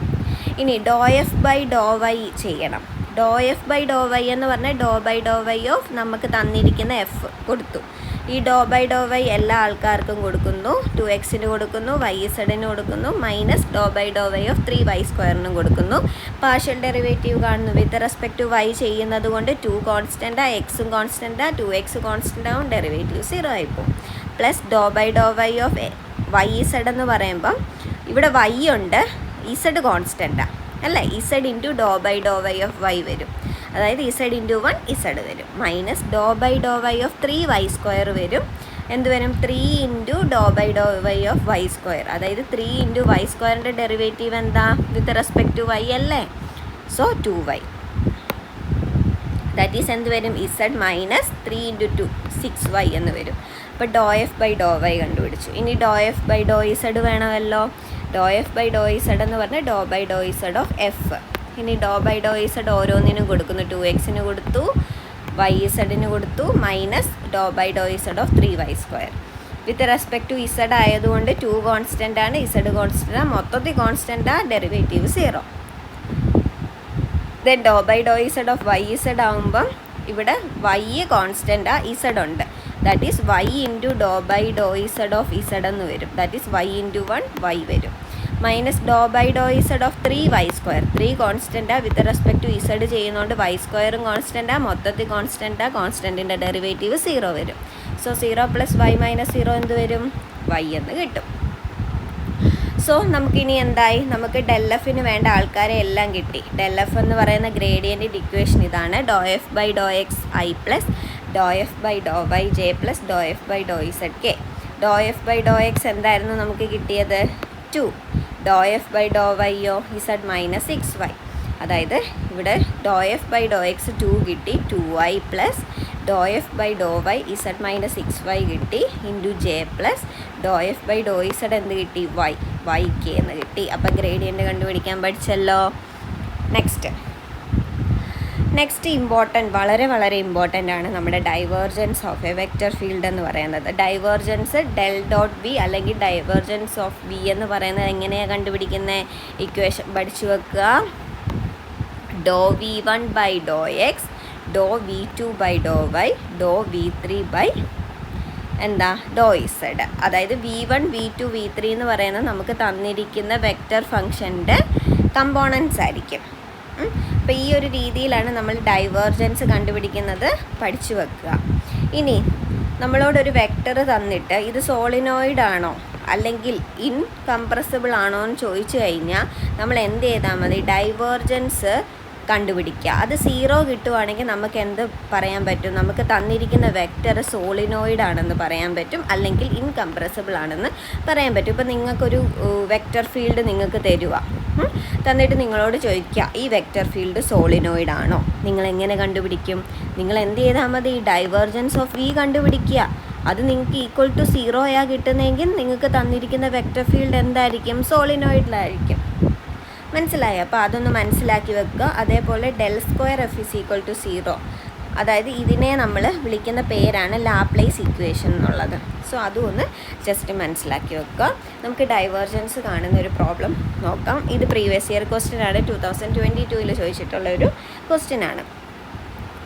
ഇനി ∂f/∂y ചെയ്യണം. ∂f/∂y എന്ന് പറഞ്ഞാൽ ∂/∂y ഓഫ് നമുക്ക് തന്നിരിക്കുന്ന എഫ് കൊടുത്തു. ഈ ∂/∂y എല്ലാ ആൾക്കാർക്കും കൊടുക്കുന്നു. 2xന് കൊടുക്കുന്നു, yzന് കൊടുക്കുന്നു, മൈനസ് ∂/∂y ഓഫ് 3y² കൊടുക്കുന്നു. പാർഷ്യൽ ഡെറിവേറ്റീവ് കാണുന്നു. വിത്ത് റെസ്പെക്ട് ടു y ചെയ്യുന്നത് കൊണ്ട് 2 കോൺസ്റ്റൻ്റ്, എക്സും കോൺസ്റ്റൻ്റ്, 2x കോൺസ്റ്റൻ്റ് ആവും, ഡെറിവേറ്റീവ് 0 ആയിപ്പോവും. പ്ലസ് ∂/∂y ഓഫ് yz എന്ന് പറയുമ്പം ഇവിടെ y ഉണ്ട്, z കോൺസ്റ്റൻ്റാണ് അല്ലേ? z × ∂/∂y ഓഫ് y വരും, അതായത് z × 1 z വരും. മൈനസ് ∂/∂y ഓഫ് 3y² വരും. എന്ത് വരും? 3 × ∂/∂y ഓഫ് y², അതായത് 3 × y² ഡെറിവേറ്റീവ് എന്താ? വിത്ത് റെസ്പെക്ട് ടു y അല്ലേ? So 2y. ദാറ്റ് ഈസ് എന്ത് വരും? z മൈനസ് 3 × 2 6y എന്ന് വരും. അപ്പോൾ ∂f/∂y കണ്ടുപിടിച്ചു. ഇനി ∂f/∂z വേണമല്ലോ. ∂f/∂z എന്ന് പറഞ്ഞാൽ ∂/∂z ഓഫ് എഫ്. ഇനി ∂/∂z ഓരോന്നിനും കൊടുക്കുന്നു. 2xന് കൊടുത്തു, yzന് കൊടുത്തു, minus ∂/∂z of 3y². With respect to z ആയതുകൊണ്ട് 2 കോൺസ്റ്റൻ്റ് ആണ്, z കോൺസ്റ്റൻ്റ് ആണ്, മൊത്തത്തിൽ കോൺസ്റ്റൻ്റ് ആണ്, derivative 0. Then ∂/∂z of yz ആകുമ്പം ഇവിടെ y കോൺസ്റ്റൻ്റ് ആ, z ഉണ്ട്. That is y × ∂/∂z of z എന്ന് വരും. ദാറ്റ് ഈസ് y × 1 y വരും. Minus ∂/∂z of 3y². 3 constant ആ, വിത്ത് റെസ്പെക്ട് ടു z ചെയ്യുന്നതുകൊണ്ട് y² കോൺസ്റ്റൻ്റ് ആ, മൊത്തത്തിൽ കോൺസ്റ്റൻ്റ് ആ, കോൺസ്റ്റൻറ്റിൻ്റെ ഡെറിവേറ്റീവ് 0 വരും. സോ 0 + y - 0 എന്ത് വരും? y എന്ന് കിട്ടും. സോ നമുക്കിനി എന്തായി? നമുക്ക് ∂f-ന് വേണ്ട ആൾക്കാരെ എല്ലാം കിട്ടി. ∂f എന്ന് പറയുന്ന ഗ്രേഡിയൻ്റ് ഇക്വേഷൻ ഇതാണ്. ∂f/∂xi + doh F by Dr Y J plus doh F by Dr Z K. Doh F by Dr X എന്തായിരുന്നു നമുക്ക് കിട്ടിയത്? 2. ഡോ എഫ് ബൈ ഡോ വൈയോ ഇസഡ് മൈനസ് 6y. അതായത് ഇവിടെ doh F by Dr X 2 കിട്ടി, 2y plus doh F by Dr Y Z minus 6y കിട്ടി into J plus doh F by Dr Z എന്ത് കിട്ടി? വൈ കെ എന്ന് കിട്ടി. അപ്പോൾ ഗ്രേഡിയൻ്റ് കണ്ടുപിടിക്കാൻ പഠിച്ചല്ലോ. നെക്സ്റ്റ് വളരെ വളരെ ഇമ്പോർട്ടൻ്റ് ആണ് നമ്മുടെ divergence of a vector field എന്ന് പറയുന്നത്. ഡൈവേർജൻസ് ഡെൽ ഡോട്ട് വി അല്ലെങ്കിൽ ഡൈവേർജൻസ് ഓഫ് വി എന്ന് പറയുന്നത് എങ്ങനെയാണ് കണ്ടുപിടിക്കുന്നത്? ഇക്വേഷൻ പഠിച്ചു വെക്കുക. ഡോ v1 ബൈ ഡോ എക്സ്, ഡോ v2 ബൈ ഡോ വൈ, ഡോ v3 ബൈ ഡോ ഇസഡ്. അതായത് v1 v2 v3 എന്ന് പറയുന്നത് നമുക്ക് തന്നിരിക്കുന്ന വെക്റ്റർ ഫംഗ്ഷൻ്റെ കമ്പോണൻസ് ആയിരിക്കും. അപ്പോൾ ഈ ഒരു രീതിയിലാണ് നമ്മൾ ഡൈവേർജൻസ് കണ്ടുപിടിക്കുന്നത്. പഠിച്ചു വെക്കുക. ഇനി നമ്മളോടൊരു വെക്റ്റർ തന്നിട്ട് ഇത് സോളിനോയിഡ് ആണോ അല്ലെങ്കിൽ ഇൻകംപ്രസിബിൾ ആണോ എന്ന് ചോദിച്ചു കഴിഞ്ഞാൽ നമ്മൾ എന്ത് ചെയ്താൽ മതി? ഡൈവേർജൻസ് കണ്ടുപിടിക്കുക. അത് 0 കിട്ടുവാണെങ്കിൽ നമുക്ക് എന്ത് പറയാൻ പറ്റും? നമുക്ക് തന്നിരിക്കുന്ന വെക്റ്റർ സോളിനോയിഡ് ആണെന്ന് പറയാൻ പറ്റും, അല്ലെങ്കിൽ ഇൻകംപ്രസിബിൾ ആണെന്ന് പറയാൻ പറ്റും. ഇപ്പോൾ നിങ്ങൾക്കൊരു വെക്റ്റർ ഫീൽഡ് നിങ്ങൾക്ക് തന്നിട്ട് നിങ്ങളോട് ചോദിക്കുക ഈ വെക്റ്റർ ഫീൽഡ് സോളിനോയിഡ് ആണോ? നിങ്ങൾ എങ്ങനെ കണ്ടുപിടിക്കും? നിങ്ങൾ എന്ത് ചെയ്താൽ മതി? ഡൈവേർജൻസ് ഓഫ് വി കണ്ടുപിടിക്കുക. അത് നിങ്ങൾക്ക് ഈക്വൽ ടു 0 കിട്ടുന്നെങ്കിൽ നിങ്ങൾക്ക് തന്നിരിക്കുന്ന വെക്റ്റർ ഫീൽഡ് എന്തായിരിക്കും? സോളിനോയിഡിലായിരിക്കും. മനസ്സിലായോ? അപ്പോൾ അതൊന്ന് മനസ്സിലാക്കി വെക്കുക. അതേപോലെ del square F is equal to 0, അതായത് ഇതിനെ നമ്മൾ വിളിക്കുന്ന പേരാണ് ലാപ്ലേസ് ഇക്വേഷൻ എന്നുള്ളത്. സോ അതും ഒന്ന് ജസ്റ്റ് മനസ്സിലാക്കി വെക്കുക. നമുക്ക് ഡൈവേർജൻസ് കാണുന്ന ഒരു പ്രോബ്ലം നോക്കാം. ഇത് പ്രീവിയസ് ഇയർ ക്വസ്റ്റ്യൻ ആണ്, 2022 ചോദിച്ചിട്ടുള്ള ഒരു ക്വസ്റ്റ്യൻ ആണ്.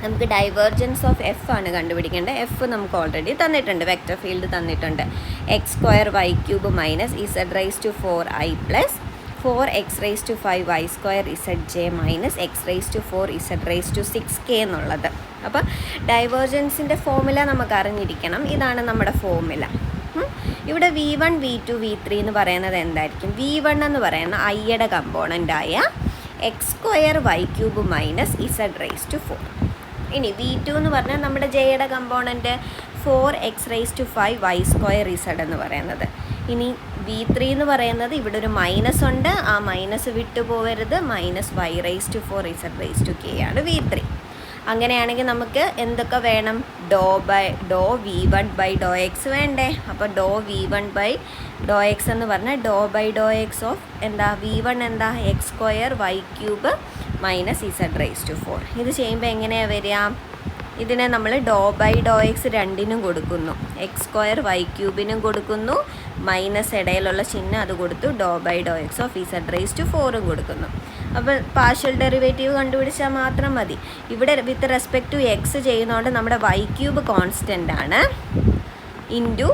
നമുക്ക് ഡൈവേർജൻസ് ഓഫ് എഫ് ആണ് കണ്ടുപിടിക്കേണ്ടത്. എഫ് നമുക്ക് ഓൾറെഡി തന്നിട്ടുണ്ട്, വെക്റ്റർ ഫീൽഡ് തന്നിട്ടുണ്ട്. X square Y cube minus Z raise to 4i plus 4x raise to 5y square Z J minus X raise to 4 Z raise to 6k എന്നുള്ളത്. അപ്പോൾ ഡൈവേർജൻസിൻ്റെ formula നമുക്ക് അറിഞ്ഞിരിക്കണം. ഇതാണ് നമ്മുടെ ഫോർമുല. ഇവിടെ v1 v2 v3 എന്ന് പറയുന്നത് എന്തായിരിക്കും? v1 എന്ന് പറയുന്ന ഐയുടെ കമ്പോണൻ്റായ X square Y cube minus Z raise to 4. ഇനി v2 എന്ന് പറഞ്ഞാൽ നമ്മുടെ ജെയുടെ component 4x raise to 5y square Z എന്ന് പറയുന്നത്. ഇനി v3 എന്ന് പറയുന്നത് ഇവിടെ ഒരു മൈനസ് ഉണ്ട്, ആ മൈനസ് വിട്ടു പോകരുത്. Minus y raise to 4 Z raise to k ആണ് v3. അങ്ങനെയാണെങ്കിൽ നമുക്ക് എന്തൊക്കെ വേണം? ഡോ v1 ബൈ ഡോ എക്സ് വേണ്ടേ? അപ്പോൾ ഡോ v1 ബൈ ഡോ എക്സ് എന്ന് പറഞ്ഞാൽ ഡോ by Dr X of v1 X square Y cube minus Z raise to 4. ഇത് ചെയ്യുമ്പോൾ എങ്ങനെയാണ് വരിക? ഇതിനെ നമ്മൾ ഡോ ബൈ ഡോ എക്സ് രണ്ടിനും കൊടുക്കുന്നു, എക്സ് സ്ക്വയർ വൈ ക്യൂബിനും കൊടുക്കുന്നു, മൈനസ് ഇടയിലുള്ള ചിഹ്നം അത് കൊടുത്തു, doh by Dr X of Z raise to 4ഉം കൊടുക്കുന്നു. അപ്പോൾ പാർഷ്യൽ ഡെറിവേറ്റീവ് കണ്ടുപിടിച്ചാൽ മാത്രം മതി. ഇവിടെ വിത്ത് റെസ്പെക്ട് ടു എക്സ് ചെയ്യുന്നതുകൊണ്ട് നമ്മുടെ വൈ ക്യൂബ് കോൺസ്റ്റൻ്റ് ആണ്, ഇൻറ്റു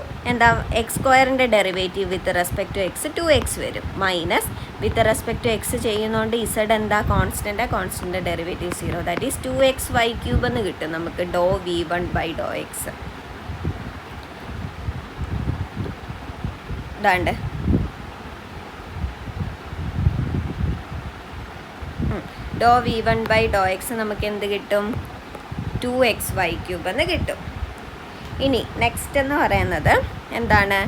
എക്സ് സ്ക്വയറിൻ്റെ derivative with respect to X 2x വരും, minus with respect to X ചെയ്യുന്നതുകൊണ്ട് Z constant derivative 0, that is 2x Y cube എന്ന് കിട്ടും നമുക്ക് ഡോ v1 ബൈ ഡോ എക്സ്. ഇതാണ്ട് ഡോ v1 ബൈ ഡോ എക്സ് നമുക്ക് എന്ത് കിട്ടും? 2x വൈ ക്യൂബ് എന്ന് കിട്ടും. ഇനി നെക്സ്റ്റ് എന്ന് പറയുന്നത് എന്താണ്?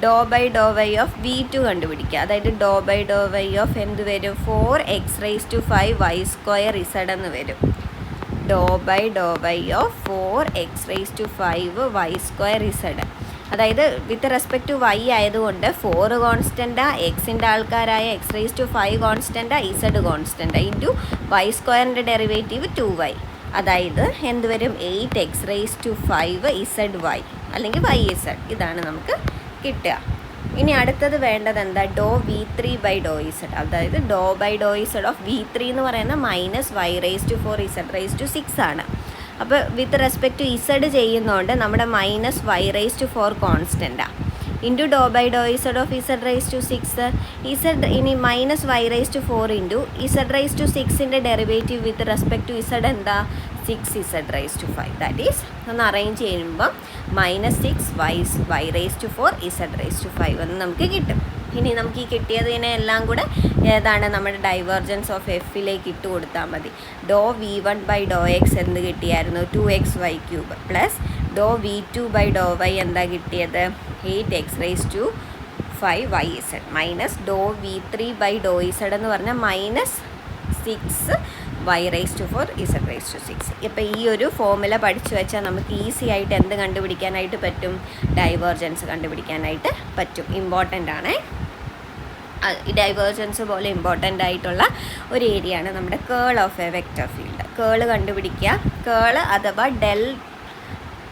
Doh by Dr Y of v2 കണ്ടുപിടിക്കുക. അതായത് ഡോ ബൈ ഡോ വൈ ഓഫ് എന്ത് വരും? 4x raise to 5y square Z എന്ന് വരും. ഡോ by Dr Y of 4x raise to 5y square Z. അതായത് വിത്ത് റെസ്പെക്ട് ടു y ആയതുകൊണ്ട് 4 കോൺസ്റ്റൻ്റാ, എക്സിൻ്റെ ആൾക്കാരായ എക്സ് റൈസ് ടു 5 കോൺസ്റ്റൻ്റാ, ഇസഡ് കോൺസ്റ്റൻ്റാ, ഇൻറ്റു വൈ സ്ക്വയറിൻ്റെ ഡെറിവേറ്റീവ് 2y. അതായത് എന്ത് വരും? 8x raise to 5 Z Y അല്ലെങ്കിൽ y ഇസഡ്. ഇതാണ് നമുക്ക് കിട്ടുക. ഇനി അടുത്തത് വേണ്ടത് എന്താ? Doh v3 by Dr Z. അതായത് ഡോ by Dr Z of v3 എന്ന് പറയുന്നത് minus y raise to 4 Z raise to 6 ആണ്. അപ്പോൾ വിത്ത് റെസ്പെക്ട് ടു ഇസഡ് ചെയ്യുന്നതുകൊണ്ട് നമ്മുടെ മൈനസ് y റൈസ് ടു 4 കോൺസ്റ്റൻ്റാണ്, into doh by Dr Z of Z raise to 6. Z ഇനി minus y raise to 4 into Z raise to 6ൻ്റെ derivative with respect to Z എന്താ? 6 Z raise to 5. That is ഒന്ന് arrange ചെയ്യുമ്പോൾ -6 y raise to 4 Z raise to 5 എന്ന് നമുക്ക് കിട്ടും. ഇനി നമുക്ക് ഈ കിട്ടിയതിനെ എല്ലാം കൂടെ ഏതാണ് നമ്മുടെ ഡൈവേർജൻസ് ഓഫ് എഫിലേക്ക് ഇട്ട് കൊടുത്താൽ മതി. ഡോ v1/∂x എന്ത് കിട്ടിയായിരുന്നു? 2xy³ പ്ലസ് ഡോ v2/∂y എന്താ കിട്ടിയത്? 8x⁵5yz മൈനസ് ഡോ v3/∂z എന്ന് പറഞ്ഞാൽ -6y⁴z⁴6. ഇപ്പോൾ ഈ ഒരു ഫോർമുല പഠിച്ചു വെച്ചാൽ നമുക്ക് ഈസി ആയിട്ട് എന്ത് കണ്ടുപിടിക്കാനായിട്ട് പറ്റും? ഡൈവേർജൻസ് കണ്ടുപിടിക്കാനായിട്ട് പറ്റും. ഇമ്പോർട്ടൻ്റ് ആണ്. ഈ ഡൈവേർജൻസ് പോലെ ഇമ്പോർട്ടൻ്റ് ആയിട്ടുള്ള ഒരു ഏരിയ ആണ് നമ്മുടെ curl of a vector field. Curl കണ്ടുപിടിക്കുക. കേൾ അഥവാ ഡെൽ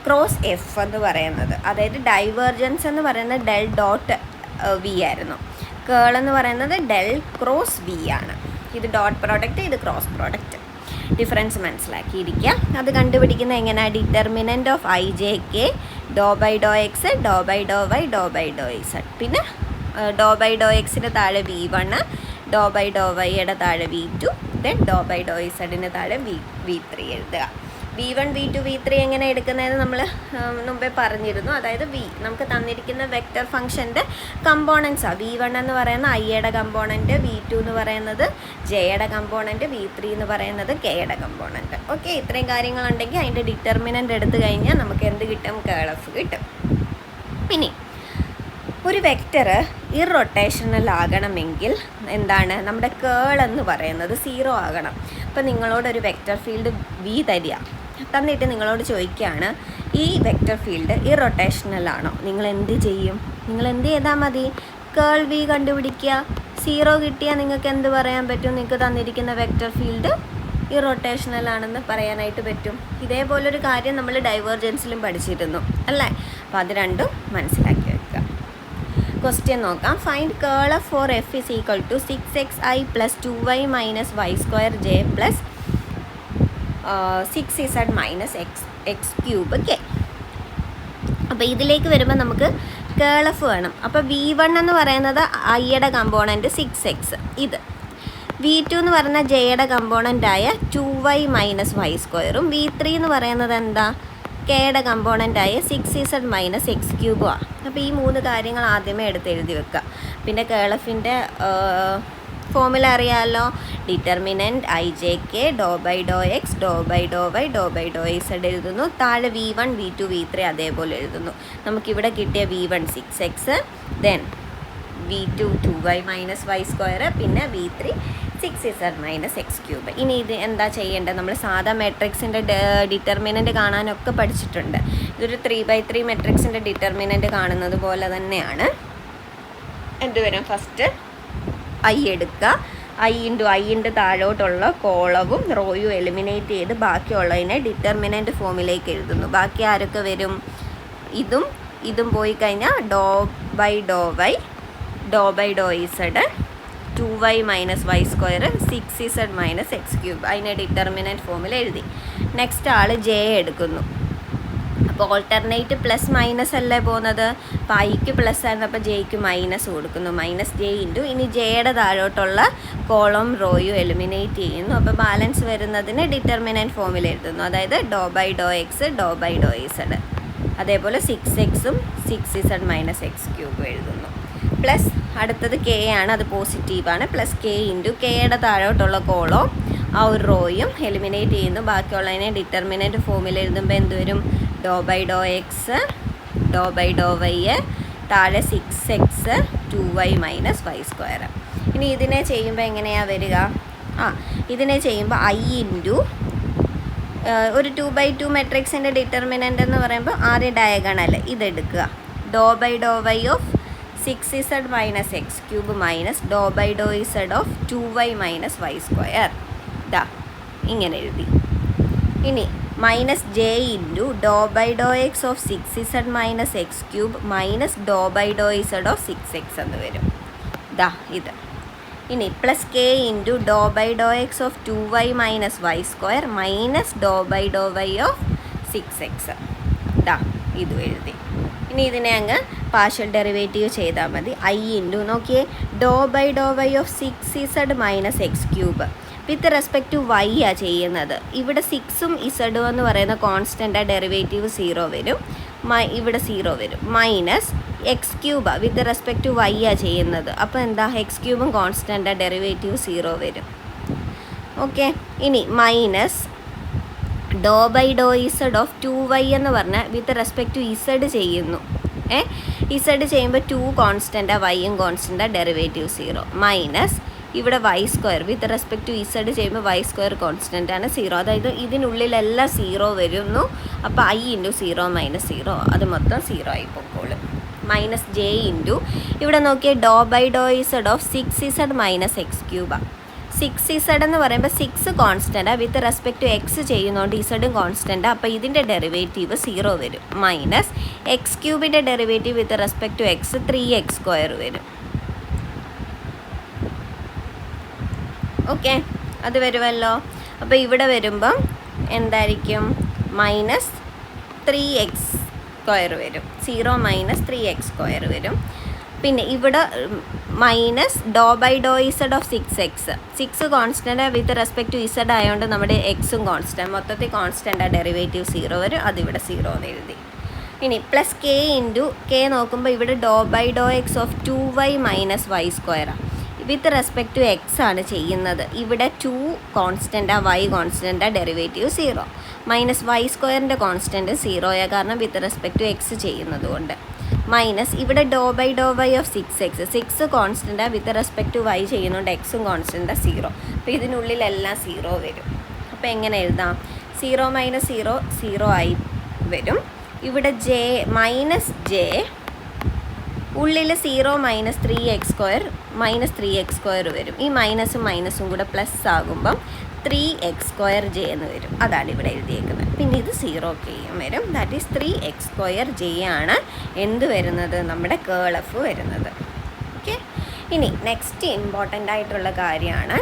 ക്രോസ് എഫ് എന്ന് പറയുന്നത്, അതായത് ഡൈവേർജൻസ് എന്ന് പറയുന്നത് ഡെൽ ഡോട്ട് വി ആയിരുന്നു. കേൾ എന്ന് പറയുന്നത് ഡെൽ ക്രോസ് വി ആണ്. ഇത് ഡോട്ട് പ്രോഡക്റ്റ്, ഇത് ക്രോസ് പ്രോഡക്റ്റ്. ഡിഫറൻസ് മനസ്സിലാക്കിയിരിക്കുക. അത് കണ്ടുപിടിക്കുന്ന എങ്ങനെയാണ്? ഡിറ്റർമിനൻ്റ് ഓഫ് IJK ഡോ/ഡോ എക്സ് ഡോ/ഡോ വൈ ഡോ/ഡോ ഇസഡ്. പിന്നെ ഡോ/ഡോ എക്സിന് താഴെ v1, ഡോ/ഡോ വൈയുടെ താഴെ v2, ദെൻ ഡോ/ഡോ ഇസഡിന് താഴെ v3 എഴുതുക. v1, v2, v3 എങ്ങനെ എടുക്കുന്നതെന്ന് നമ്മൾ മുമ്പേ പറഞ്ഞിരുന്നു. അതായത് നമുക്ക് തന്നിരിക്കുന്ന വെക്റ്റർ ഫംഗ്ഷൻ്റെ കമ്പോണൻസാണ്. v1 എന്ന് പറയുന്ന ഐയുടെ കമ്പോണൻറ്റ്, v2 എന്ന് പറയുന്നത് ജെയുടെ കമ്പോണൻറ്റ്, v3 എന്ന് പറയുന്നത് കെയുടെ കമ്പോണൻറ്റ്. ഓക്കെ, ഇത്രയും കാര്യങ്ങളുണ്ടെങ്കിൽ അതിൻ്റെ ഡിറ്റർമിനൻ്റ് എടുത്തു കഴിഞ്ഞാൽ നമുക്ക് എന്ത് കിട്ടും? കേൾ എഫ് കിട്ടും. ഇനി ഒരു വെക്റ്റർ ഇറൊട്ടേഷണൽ ആകണമെങ്കിൽ എന്താണ്? നമ്മുടെ കേൾ എന്ന് പറയുന്നത് 0 ആകണം. അപ്പോൾ നിങ്ങളോടൊരു വെക്റ്റർ ഫീൽഡ് v തരിക, തന്നിട്ട് നിങ്ങളോട് ചോദിക്കുകയാണ് ഈ വെക്റ്റർ ഫീൽഡ് ഇറൊട്ടേഷണൽ ആണോ? നിങ്ങൾ എന്ത് ചെയ്യും? നിങ്ങൾ എന്ത് ചെയ്താൽ മതി? കേൾ v കണ്ടുപിടിക്കുക. 0 കിട്ടിയാൽ നിങ്ങൾക്ക് എന്ത് പറയാൻ പറ്റും? നിങ്ങൾക്ക് തന്നിരിക്കുന്ന വെക്റ്റർ ഫീൽഡ് ഇറൊട്ടേഷണൽ ആണെന്ന് പറയാനായിട്ട് പറ്റും. ഇതേപോലൊരു കാര്യം നമ്മൾ ഡൈവേർജൻസിലും പഠിച്ചിരുന്നു അല്ലേ? അപ്പോൾ അത് രണ്ടും മനസ്സിലാക്കി വെക്കുക. ക്വസ്റ്റ്യൻ നോക്കാം. Find curl F for F is equal to 6xi + 2y - y²j + 6z - x³ k. അപ്പോൾ ഇതിലേക്ക് വരുമ്പോൾ നമുക്ക് കേൾ എഫ് വേണം. അപ്പോൾ v1 എന്ന് പറയുന്നത് ഐയുടെ കമ്പോണൻറ്റ് 6x, ഇത് v2 എന്ന് പറയുന്ന ജെയുടെ കമ്പോണൻ്റായ 2y - y², v3 എന്ന് പറയുന്നത് എന്താ? കെയുടെ കമ്പോണൻ്റായ 6z - x³ ആണ്. അപ്പോൾ ഈ 3 കാര്യങ്ങൾ ആദ്യമേ എടുത്ത് എഴുതി വെക്കുക. പിന്നെ കേൾ എഫിൻ്റെ ഫോർമുല അറിയാമല്ലോ. ഡിറ്റർമിനൻറ്റ് IJK ഡോ/ഡോ എക്സ് ഡോ/ഡോ വൈ ഡോ/ഡോ ഇസഡ് എഴുതുന്നു. താഴെ v1, v2, v3 അതേപോലെ എഴുതുന്നു. നമുക്കിവിടെ കിട്ടിയ v1 6x, then v2 2y - y², പിന്നെ v3 6z - x³. ഇനി ഇത് എന്താ ചെയ്യേണ്ടത്? നമ്മൾ സാധാ മെട്രിക്സിൻ്റെ ഡിറ്റർമിനൻ്റ് കാണാനൊക്കെ പഠിച്ചിട്ടുണ്ട്. ഇതൊരു 3/3 മെട്രിക്സിൻ്റെ ഡിറ്റർമിനൻ്റ് കാണുന്നത് പോലെ തന്നെയാണ്. എന്ത് വരും? ഫസ്റ്റ് ഐ എടുക്കുക. ഐൻ്റെ താഴോട്ടുള്ള കോളവും റോയും എലിമിനേറ്റ് ചെയ്ത് ബാക്കിയുള്ളതിനെ ഡിറ്റർമിനൻ്റ് ഫോമിലേക്ക് എഴുതുന്നു. ബാക്കി ആരൊക്കെ വരും? ഇതും പോയി കഴിഞ്ഞാൽ ഡോ/ഡോ വൈ ഡോ/ഡോ Z 2y - y², 6z - x³. അതിനെ ഡിറ്റർമിനൻ്റ് ഫോമിൽ എഴുതി. നെക്സ്റ്റ് ആൾ ജെ എടുക്കുന്നു. അപ്പോൾ ഓൾട്ടർനേറ്റ് പ്ലസ് മൈനസ് അല്ലേ പോകുന്നത്? അപ്പോൾ ഐക്ക് പ്ലസ് ആയിരുന്നപ്പോൾ ജെയ്ക്ക് മൈനസ് കൊടുക്കുന്നു. -j ഇൻറ്റു ഇനി ജെയുടെ താഴോട്ടുള്ള കോളം റോയും എലിമിനേറ്റ് ചെയ്യുന്നു. അപ്പോൾ ബാലൻസ് വരുന്നതിന് ഡിറ്റർമിനൻ്റ് ഫോമിൽ എഴുതുന്നു. അതായത് ഡോ/ഡോ എക്സ് ഡോ/ഡോ ഇസഡ്. അതേപോലെ 6x, 6z - x³ എഴുതുന്നു. പ്ലസ് അടുത്തത് കെ ആണ്, അത് പോസിറ്റീവാണ്. പ്ലസ് കെ ഇൻറ്റു കെയുടെ താഴോട്ടുള്ള കോളോ ആ ഒരു റോയും എലിമിനേറ്റ് ചെയ്യുന്നു. ബാക്കിയുള്ളതിനെ ഡിറ്റർമിനൻ്റ് ഫോമിൽ എഴുതുമ്പോൾ എന്ത് വരും? ഡോ/ഡോ എക്സ് ഡോ/ഡോ വൈ താഴെ 6x 2y - y². ഇനി ഇതിനെ ചെയ്യുമ്പോൾ എങ്ങനെയാണ് വരിക? ഇതിനെ ചെയ്യുമ്പോൾ ഐ ഇൻറ്റു ഒരു 2/2 മെട്രിക്സിൻ്റെ ഡിറ്റർമിനൻ്റ് എന്ന് പറയുമ്പോൾ ആദ്യം ഡയഗണൽ ഇതെടുക്കുക. ഡോ/ഡോ y of 6z - x³ minus ഡോ/ഡോ ഇസഡ് ഓഫ് 2y - y². ഇതാ ഇങ്ങനെ എഴുതി. ഇനി -j ഇൻറ്റു ഡോ/ഡോ x of 6z - x³ minus ഡോ/ഡോ ഇസഡ് ഓഫ് 6x എന്ന് വരും. ഇതാ ഇത്. ഇനി പ്ലസ് കെ ഇൻറ്റു ഡോ/ഡോ x of 2y - y² minus ഡോ/ഡോ വൈ ഓഫ് 6x. ഇതാ ഇതും എഴുതി. ഇനി ഇതിനെ അങ്ങ് പാർഷ്യൽ ഡെറിവേറ്റീവ് ചെയ്താൽ മതി. ഐ ഇൻറ്റു നോക്കിയേ ഡോ/ഡോ y of 6z - x³ with respect to Y ആ ചെയ്യുന്നത്. ഇവിടെ 6ഉം ഇസഡും എന്ന് പറയുന്ന കോൺസ്റ്റൻ്റ് ഡെറിവേറ്റീവ് 0 വരും. ഇവിടെ 0 വരും. Minus X cube with respect to Y ആ ചെയ്യുന്നത്. അപ്പോൾ എന്താ, എക്സ് ക്യൂബും കോൺസ്റ്റൻ്റ്, ഡെറിവേറ്റീവ് 0 വരും. ഓക്കെ, ഇനി മൈനസ് ഡോ by Dr Z of 2y എന്ന് പറഞ്ഞാൽ വിത്ത് റെസ്പെക്ട് ടു ഇസഡ് ചെയ്യുന്നു. ഇസഡ് ചെയ്യുമ്പോൾ 2 കോൺസ്റ്റൻ്റ്, വൈയും കോൺസ്റ്റൻ്റ്, ഡെറിവേറ്റീവ് 0 മൈനസ് ഇവിടെ Y square with respect to Z ചെയ്യുമ്പോൾ വൈ സ്ക്വയർ കോൺസ്റ്റൻ്റ് ആണ് 0. അതായത് ഇതിനുള്ളിലെല്ലാം 0 വരുന്നു. അപ്പോൾ i ഇൻറ്റു 0 മൈനസ് 0 അത് മൊത്തം 0 ആയി പൊക്കോളും. മൈനസ് ജെ ഇൻറ്റു ഇവിടെ നോക്കിയാൽ ഡോ by Dr Z of 6z minus x ക്യൂബാണ്. 6z എന്ന് പറയുമ്പോൾ 6 constant with respect to X ചെയ്യുന്നതുകൊണ്ട് ഇസഡും കോൺസ്റ്റൻ്റ്. അപ്പോൾ ഇതിൻ്റെ ഡെറിവേറ്റീവ് 0 വരും. മൈനസ് എക്സ് ക്യൂബിൻ്റെ derivative with respect to x 3x² വരും. ഓക്കെ, അത് വരുമല്ലോ. അപ്പോൾ ഇവിടെ വരുമ്പം എന്തായിരിക്കും, മൈനസ് 3x² വരും. 0 മൈനസ് 3x² വരും. പിന്നെ ഇവിടെ മൈനസ് ഡോ by Dr Z of 6x. 6 constant with respect to Z ആയതുകൊണ്ട് നമ്മുടെ എക്സും കോൺസ്റ്റൻ്റ്, മൊത്തത്തിൽ കോൺസ്റ്റൻ്റ്, ഡെറിവേറ്റീവ് 0 വരും. അതിവിടെ 0 എന്ന് എഴുതി. ഇനി പ്ലസ് കെ ഇൻറ്റു കെ നോക്കുമ്പോൾ ഇവിടെ ഡോ by Dr X of 2y minus y സ്ക്വയറാണ്. വിത്ത് റെസ്പെക്ട് ടു എക്സ് ആണ് ചെയ്യുന്നത്. ഇവിടെ 2 constant, y constant, derivative 0 minus y സ്ക്വയറിൻ്റെ കോൺസ്റ്റൻറ്റ് 0 കാരണം വിത്ത് റെസ്പെക്ട് ടു എക്സ് ചെയ്യുന്നത് കൊണ്ട്. മൈനസ് ഇവിടെ ഡോ by Dr Y of 6x. 6 constant with respect to y ചെയ്യുന്നുണ്ട്, എക്സും കോൺസ്റ്റൻ്റ് 0. അപ്പോൾ ഇതിനുള്ളിലെല്ലാം 0 വരും. അപ്പോൾ എങ്ങനെ എഴുതാം, 0 മൈനസ് 0 0 ആയി വരും. ഇവിടെ ജെ മൈനസ് ജെ ഉള്ളിൽ 0 മൈനസ് 3x² വരും. ഈ മൈനസും മൈനസും കൂടെ പ്ലസ് ആകുമ്പം 3x² എന്ന് വരും. അതാണ് ഇവിടെ എഴുതിയേക്കുന്നത്. പിന്നെ ഇത് 0 കെയും വരും. ദാറ്റ് ഈസ് 3x² ആണ് എന്ത് വരുന്നത്, നമ്മുടെ കേൾ എഫ് വരുന്നത്. ഓക്കെ, ഇനി നെക്സ്റ്റ് ഇമ്പോർട്ടൻ്റ് ആയിട്ടുള്ള കാര്യമാണ്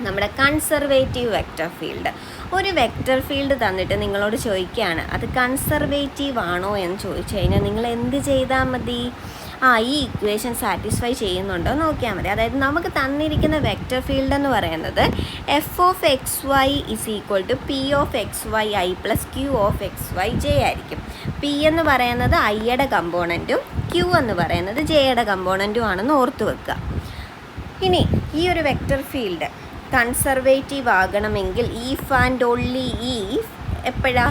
നമ്മുടെ കൺസർവേറ്റീവ് വെക്റ്റർ ഫീൽഡ്. ഒരു വെക്റ്റർ ഫീൽഡ് തന്നിട്ട് നിങ്ങളോട് ചോദിക്കുകയാണ് അത് കൺസർവേറ്റീവ് ആണോ എന്ന് ചോദിച്ചു കഴിഞ്ഞാൽ നിങ്ങൾ എന്ത് ചെയ്താൽ മതി, ഈ ഇക്വേഷൻ സാറ്റിസ്ഫൈ ചെയ്യുന്നുണ്ടോ നോക്കിയാൽ മതി. അതായത് നമുക്ക് തന്നിരിക്കുന്ന വെക്റ്റർ ഫീൽഡ് എന്ന് പറയുന്നത് f(xy) = p(xy)i + q(xy)j ആയിരിക്കും. p എന്ന് പറയുന്നത് iയുടെ കമ്പോണൻറ്റും q എന്ന് പറയുന്നത് jയുടെ കമ്പോണൻറ്റും ആണെന്ന് ഓർത്ത് വെക്കുക. ഇനി ഈ ഒരു വെക്റ്റർ ഫീൽഡ് കൺസർവേറ്റീവ് ആകണമെങ്കിൽ ഈഫ് ആൻഡ് ഓൺലി ഈഫ് എപ്പോഴാ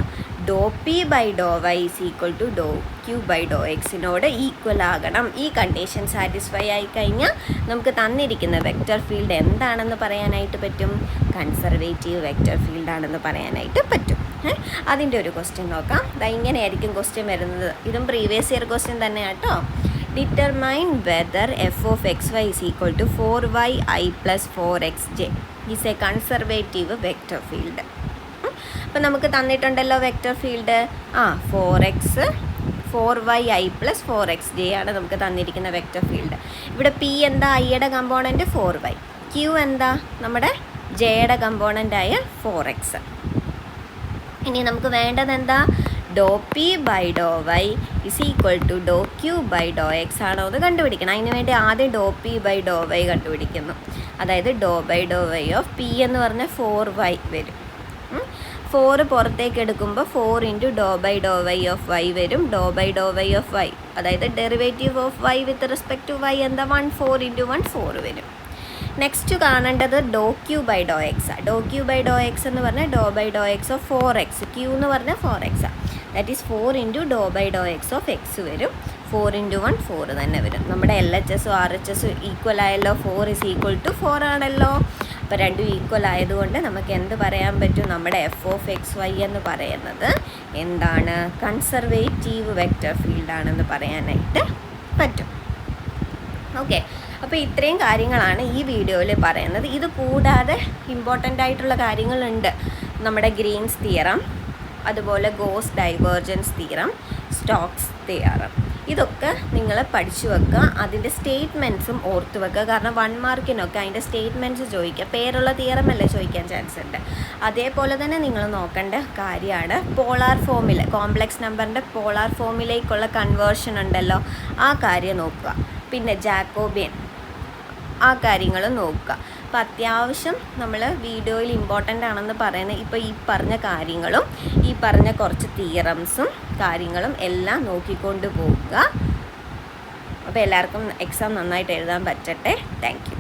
ഡോ പി ബൈ ഡോ വൈ = ഡോ ക്യൂ ബൈ ഡോ എക്സിനോട് ഈക്വൽ ആകണം. ഈ കണ്ടീഷൻ സാറ്റിസ്ഫൈ ആയി കഴിഞ്ഞാൽ നമുക്ക് തന്നിരിക്കുന്ന വെക്റ്റർ ഫീൽഡ് എന്താണെന്ന് പറയാനായിട്ട് പറ്റും, കൺസർവേറ്റീവ് വെക്റ്റർ ഫീൽഡ് ആണെന്ന് പറയാനായിട്ട് പറ്റും. അതിൻ്റെ ഒരു ക്വസ്റ്റ്യൻ നോക്കാം. ഇങ്ങനെയായിരിക്കും ക്വസ്റ്റ്യൻ വരുന്നത്. ഇതും പ്രീവിയസ് ഇയർ ക്വസ്റ്റ്യൻ തന്നെ കേട്ടോ. Determine whether f(xy) = 4yi + 4xj is a conservative vector field. അപ്പോൾ നമുക്ക് തന്നിട്ടുണ്ടല്ലോ വെക്റ്റർ ഫീൽഡ് 4yi + 4xj ആണ് നമുക്ക് തന്നിരിക്കുന്ന വെക്റ്റർ ഫീൽഡ്. ഇവിടെ p എന്താ, iയുടെ കമ്പോണൻറ്റ് 4y, q എന്താ നമ്മുടെ jയുടെ കമ്പോണൻ്റായ 4x. ഇനി നമുക്ക് വേണ്ടത് എന്താ, ഡോ പി ബൈ ഡോ വൈ = ഡോ ക്യൂ ബൈ ഡോ എക്സ് ആണോ എന്ന് കണ്ടുപിടിക്കണം. അതിന് വേണ്ടി ആദ്യം ഡോ പി ബൈ ഡോ വൈ കണ്ടുപിടിക്കുന്നു. അതായത് ഡോ by Dr Y of p എന്ന് പറഞ്ഞാൽ 4y വരും. 4 പുറത്തേക്ക് എടുക്കുമ്പോൾ 4 × ഡോ by Dr Y of y വരും. ഡോ by Dr Y of y അതായത് derivative of y with respect to y എന്താ 1 4 × 1 4 വരും. നെക്സ്റ്റ് കാണേണ്ടത് ഡോ ക്യൂ ബൈ ഡോ എക്സ്. ഡോ ക്യൂ ബൈ ഡോ എക്സ് എന്ന് പറഞ്ഞാൽ ഡോ by Dr X of 4x, q എന്ന് പറഞ്ഞാൽ 4x. ദാറ്റ് ഈസ് 4 × ഡോ by Dr X of x വരും. 4 × 1 4 തന്നെ വരും. നമ്മുടെ LHS RHS ഈക്വൽ ആയല്ലോ, 4 = 4 ആണല്ലോ. അപ്പോൾ രണ്ടും ഈക്വൽ ആയതുകൊണ്ട് നമുക്ക് എന്ത് പറയാൻ പറ്റും, നമ്മുടെ f(xy) എന്ന് പറയുന്നത് എന്താണ്, കൺസർവേറ്റീവ് വെക്റ്റർ ഫീൽഡാണെന്ന് പറയാനായിട്ട് പറ്റും. ഓക്കെ, അപ്പോൾ ഇത്രയും കാര്യങ്ങളാണ് ഈ വീഡിയോയിൽ പറയുന്നത്. ഇത് കൂടാതെ ഇമ്പോർട്ടൻ്റ് ആയിട്ടുള്ള കാര്യങ്ങളുണ്ട്. നമ്മുടെ ഗ്രീൻസ് തിയറം, അതുപോലെ Gauss divergence theorem, Stokes theorem, ഇതൊക്കെ നിങ്ങൾ പഠിച്ചു വെക്കുക. അതിൻ്റെ സ്റ്റേറ്റ്മെൻറ്റ്സും ഓർത്ത് വെക്കുക. കാരണം 1 മാർക്കിനൊക്കെ അതിൻ്റെ സ്റ്റേറ്റ്മെൻറ്റ്സ് ചോദിക്കുക. പേരുള്ള തിയറം അല്ലേ ചോദിക്കാൻ ചാൻസ് ഉണ്ട്. അതേപോലെ തന്നെ നിങ്ങൾ നോക്കേണ്ട കാര്യമാണ് പോളാർ ഫോമിൽ, കോംപ്ലക്സ് നമ്പറിൻ്റെ പോളാർ ഫോമിലേക്കുള്ള കൺവേർഷൻ ഉണ്ടല്ലോ, ആ കാര്യം നോക്കുക. പിന്നെ ജാക്കോബിയൻ, ആ കാര്യങ്ങൾ നോക്കുക. അപ്പോൾ അത്യാവശ്യം നമ്മൾ വീഡിയോയിൽ ഇമ്പോർട്ടൻ്റ് ആണെന്ന് പറയുന്ന ഇപ്പോൾ ഈ പറഞ്ഞ കാര്യങ്ങളും ഈ പറഞ്ഞ കുറച്ച് തിയറംസും കാര്യങ്ങളും എല്ലാം നോക്കിക്കൊണ്ട് പോവുക. അപ്പോൾ എല്ലാവർക്കും എക്സാം നന്നായിട്ട് എഴുതാൻ പറ്റട്ടെ. Thank U.